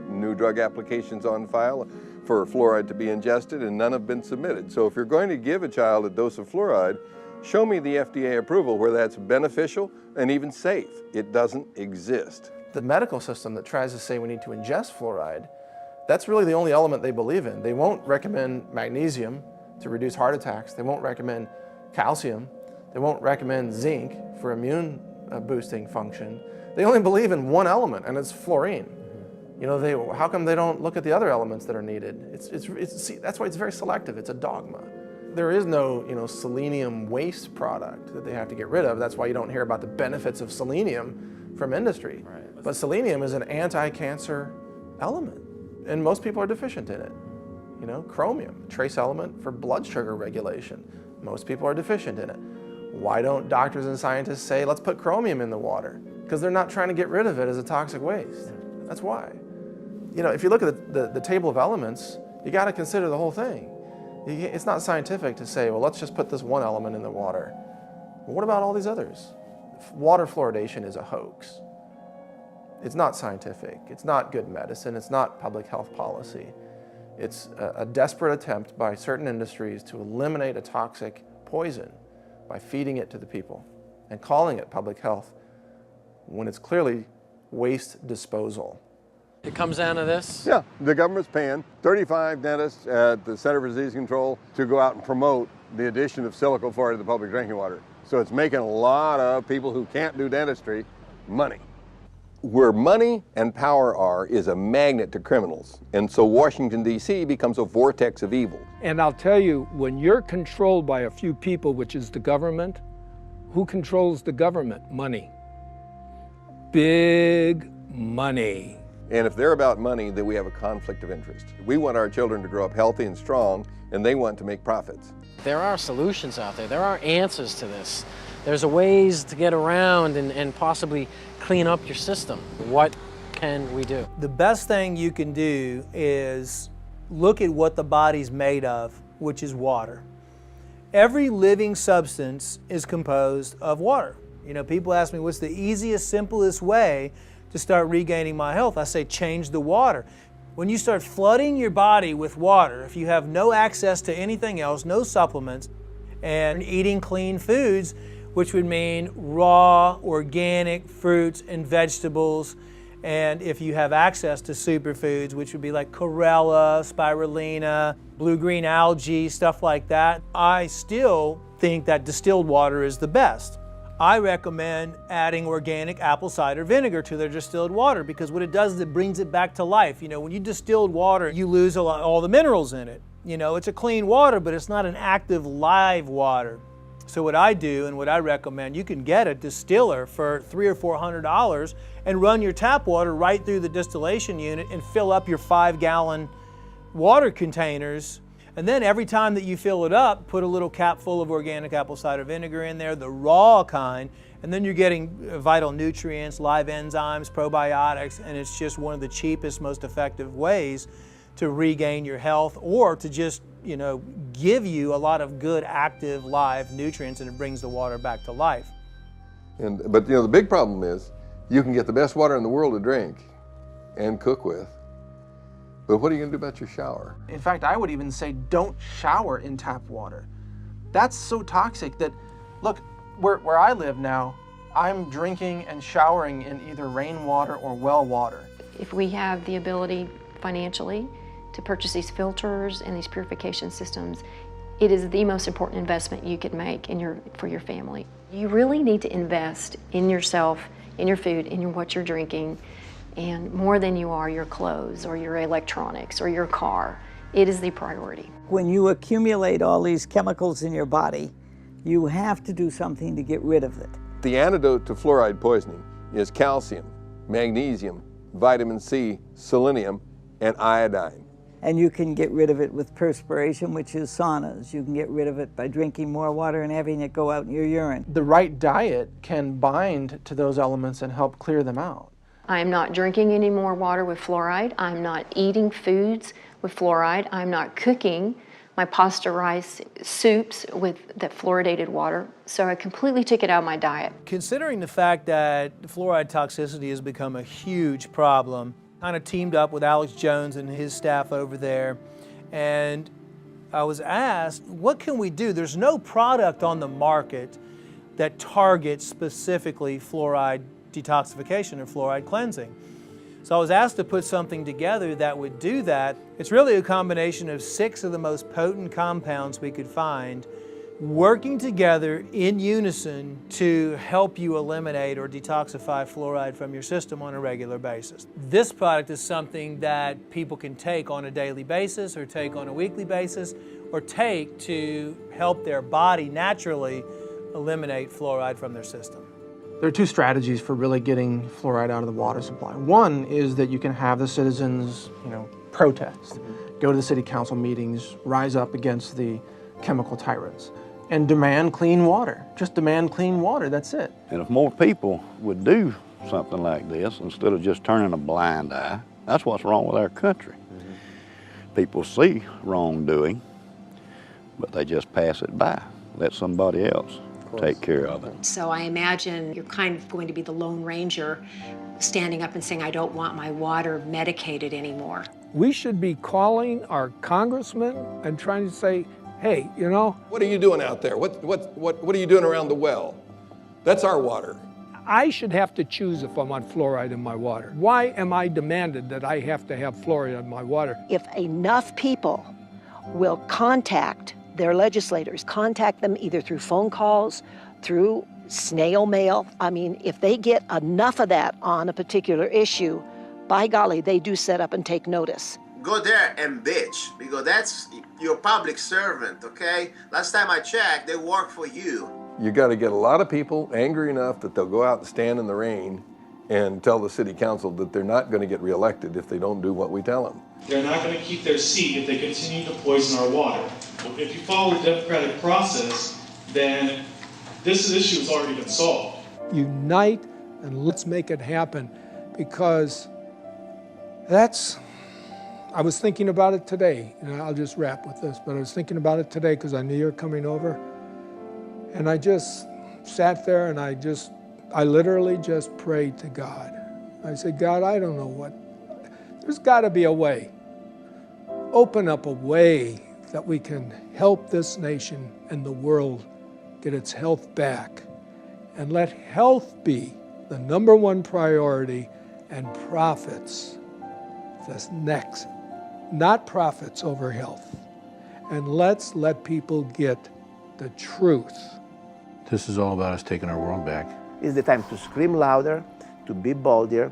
S15: new drug applications on file for fluoride to be ingested, and none have been submitted. So if you're going to give a child a dose of fluoride, show me the FDA approval where that's beneficial and even safe. It doesn't exist.
S13: The medical system that tries to say we need to ingest fluoride, that's really the only element they believe in. They won't recommend magnesium to reduce heart attacks. They won't recommend calcium. They won't recommend zinc for immune boosting function. They only believe in one element, and it's fluorine. You know, how come they don't look at the other elements that are needed? See, that's why it's very selective. It's a dogma. There is no, selenium waste product that they have to get rid of. That's why you don't hear about the benefits of selenium from industry. Right. But selenium is an anti-cancer element, and most people are deficient in it. Chromium, trace element for blood sugar regulation. Most people are deficient in it. Why don't doctors and scientists say, let's put chromium in the water? Because they're not trying to get rid of it as a toxic waste. That's why. If you look at the table of elements, you got to consider the whole thing. It's not scientific to say, well, let's just put this one element in the water. Well, what about all these others? Water fluoridation is a hoax. It's not scientific. It's not good medicine. It's not public health policy. It's a desperate attempt by certain industries to eliminate a toxic poison by feeding it to the people and calling it public health when it's clearly waste disposal.
S18: It comes down to this?
S15: Yeah, the government's paying 35 dentists at the Center for Disease Control to go out and promote the addition of silicon fluoride to the public drinking water. So it's making a lot of people who can't do dentistry money. Where money and power are is a magnet to criminals. And so Washington, D.C. becomes a vortex of evil.
S2: And I'll tell you, when you're controlled by a few people, which is the government, who controls the government? Money. Big money.
S15: And if they're about money, then we have a conflict of interest. We want our children to grow up healthy and strong, and they want to make profits.
S18: There are solutions out there. There are answers to this. There's ways to get around and possibly clean up your system. What can we do?
S5: The best thing you can do is look at what the body's made of, which is water. Every living substance is composed of water. People ask me, what's the easiest, simplest way to start regaining my health? I say, change the water. When you start flooding your body with water, if you have no access to anything else, no supplements, and eating clean foods, which would mean raw, organic fruits and vegetables, and if you have access to superfoods, which would be like chlorella, spirulina, blue-green algae, stuff like that, I still think that distilled water is the best. I recommend adding organic apple cider vinegar to their distilled water, because what it does is it brings it back to life. When you distilled water, you lose all the minerals in it. It's a clean water, but it's not an active live water. So what I do and what I recommend, you can get a distiller for $300 or $400 and run your tap water right through the distillation unit and fill up your 5-gallon water containers. And then every time that you fill it up, put a little cap full of organic apple cider vinegar in there, the raw kind, and then you're getting vital nutrients, live enzymes, probiotics, and it's just one of the cheapest, most effective ways to regain your health or to just, you know, give you a lot of good, active, live nutrients, and it brings the water back to life.
S15: But you know, the big problem is you can get the best water in the world to drink and cook with, but what are you going to do about your shower?
S13: In fact, I would even say don't shower in tap water. That's so toxic that, look, where I live now, I'm drinking and showering in either rainwater or well water.
S12: If we have the ability financially to purchase these filters and these purification systems, it is the most important investment you could make for your family. You really need to invest in yourself, in your food, in what you're drinking, and more than you are your clothes or your electronics or your car. It is the priority.
S1: When you accumulate all these chemicals in your body, you have to do something to get rid of it.
S15: The antidote to fluoride poisoning is calcium, magnesium, vitamin C, selenium, and iodine.
S1: And you can get rid of it with perspiration, which is saunas. You can get rid of it by drinking more water and having it go out in your urine.
S13: The right diet can bind to those elements and help clear them out.
S12: I'm not drinking any more water with fluoride. I'm not eating foods with fluoride. I'm not cooking my pasta rice soups with that fluoridated water. So I completely took it out of my diet.
S5: Considering the fact that fluoride toxicity has become a huge problem, kind of teamed up with Alex Jones and his staff over there, and I was asked, what can we do? There's no product on the market that targets specifically fluoride detoxification or fluoride cleansing. So I was asked to put something together that would do that. It's really a combination of 6 of the most potent compounds we could find working together in unison to help you eliminate or detoxify fluoride from your system on a regular basis. This product is something that people can take on a daily basis or take on a weekly basis or take to help their body naturally eliminate fluoride from their system.
S13: There are 2 strategies for really getting fluoride out of the water supply. One is that you can have the citizens, protest, go to the city council meetings, rise up against the chemical tyrants, and demand clean water. Just demand clean water, that's it.
S6: And if more people would do something like this, instead of just turning a blind eye, that's what's wrong with our country. People see wrongdoing, but they just pass it by, let somebody else take care of it.
S7: So I imagine you're kind of going to be the Lone Ranger standing up and saying, I don't want my water medicated anymore.
S2: We should be calling our congressmen and trying to say, hey,
S15: what are you doing out there? What are you doing around the well? That's our water.
S2: I should have to choose if I want fluoride in my water. Why am I demanded that I have to have fluoride in my water?
S4: If enough people will contact their legislators, contact them either through phone calls, through snail mail. I mean, if they get enough of that on a particular issue, by golly, they do set up and take notice.
S14: Go there and bitch, because that's your public servant, okay? Last time I checked, they work for you.
S15: You got to get a lot of people angry enough that they'll go out and stand in the rain and tell the city council that they're not going to get reelected if they don't do what we tell them.
S16: They're not going to keep their seat if they continue to poison our water. If you follow the democratic process, then this issue has already been solved.
S2: Unite and let's make it happen, because I was thinking about it today, and I'll just wrap with this, but I was thinking about it today because I knew you were coming over, and I just sat there and I literally just prayed to God. I said, God, I don't know there's got to be a way. Open up a way that we can help this nation and the world get its health back, and let health be the #1 priority and profits the next, not profits over health. And let's let people get the truth.
S25: This is all about us taking our world back.
S17: It's the time to scream louder, to be bolder,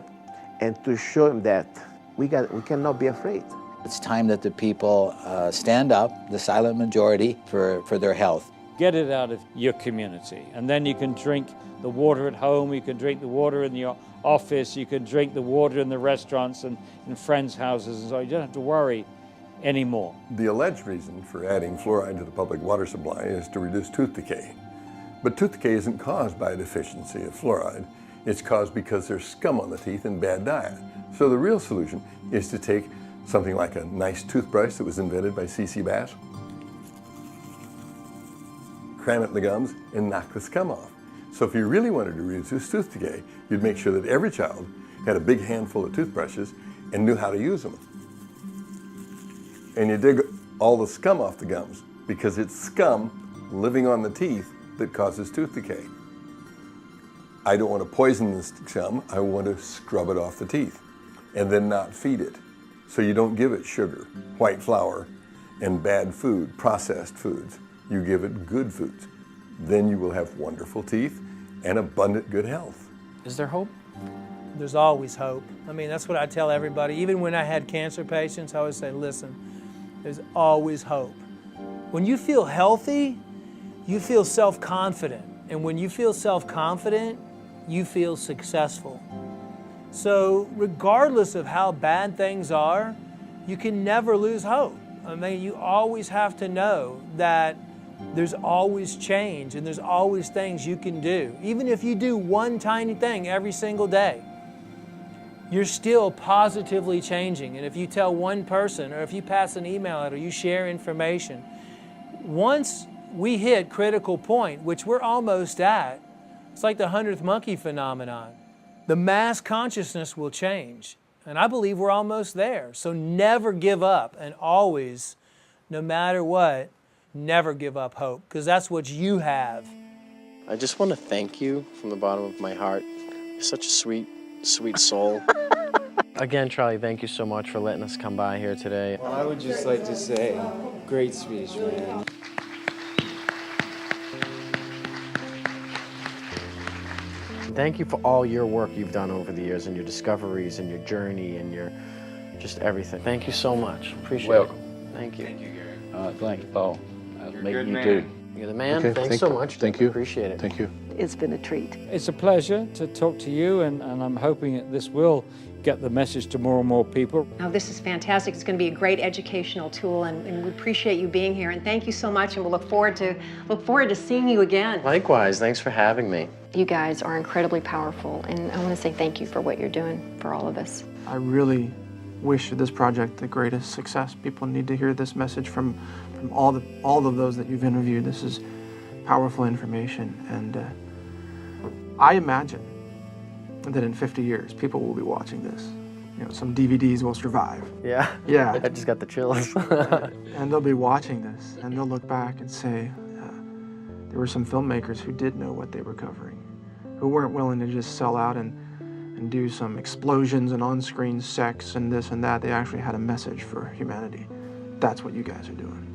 S17: and to show them that we cannot be afraid.
S19: It's time that the people stand up, the silent majority, for their health.
S9: Get it out of your community, and then you can drink the water at home, you can drink the water in your office, you can drink the water in the restaurants and in friends' houses, and so you don't have to worry anymore.
S15: The alleged reason for adding fluoride to the public water supply is to reduce tooth decay. But tooth decay isn't caused by a deficiency of fluoride. It's caused because there's scum on the teeth and bad diet. So the real solution is to take something like a nice toothbrush that was invented by C.C. Bass, cram it in the gums, and knock the scum off. So if you really wanted to reduce tooth decay, you'd make sure that every child had a big handful of toothbrushes and knew how to use them. And you dig all the scum off the gums because it's scum living on the teeth that causes tooth decay. I don't want to poison the scum, I want to scrub it off the teeth and then not feed it. So you don't give it sugar, white flour, and bad food, processed foods. You give it good foods. Then you will have wonderful teeth and abundant good health.
S18: Is there hope?
S5: There's always hope. I mean, that's what I tell everybody. Even when I had cancer patients, I always say, listen, there's always hope. When you feel healthy, you feel self-confident. And when you feel self-confident, you feel successful. So regardless of how bad things are, you can never lose hope. I mean, you always have to know that there's always change and there's always things you can do. Even if you do one tiny thing every single day, you're still positively changing. And if you tell one person, or if you pass an email out, or you share information, once we hit critical point, which we're almost at, it's like the 100th monkey phenomenon. The mass consciousness will change. And I believe we're almost there. So never give up, and always, no matter what, never give up hope, because that's what you have.
S18: I just want to thank you from the bottom of my heart. You're such a sweet, sweet soul. Again, Charlie, thank you so much for letting us come by here today.
S10: Well, I would just like to say, great speech, man.
S18: Thank you for all your work you've done over the years, and your discoveries, and your journey, and your just everything. Thank you so much. Appreciate
S6: Welcome.
S18: it. Thank you.
S6: Thank you, Gary. Thanks, Paul. Maybe you
S18: man.
S6: too.
S18: You're the man.
S25: Okay,
S18: Thanks so much.
S25: Thank you.
S18: Appreciate it.
S25: Thank you.
S4: It's been a treat.
S9: It's a pleasure to talk to you, and I'm hoping that this will get the message to more and more people.
S7: Now, this is fantastic. It's going to be a great educational tool, and we appreciate you being here. And thank you so much, and we'll look forward to seeing you again.
S18: Likewise. Thanks for having me.
S12: You guys are incredibly powerful, and I want to say thank you for what you're doing for all of us.
S13: I really wish this project the greatest success. People need to hear this message from all of those that you've interviewed. This is powerful information, and I imagine that in 50 years, people will be watching this. You know, some DVDs will survive.
S18: Yeah.
S13: Yeah.
S18: I just got the chills.
S13: And they'll be watching this, and they'll look back and say, there were some filmmakers who did know what they were covering, who weren't willing to just sell out and do some explosions and on-screen sex and this and that. They actually had a message for humanity. That's what you guys are doing.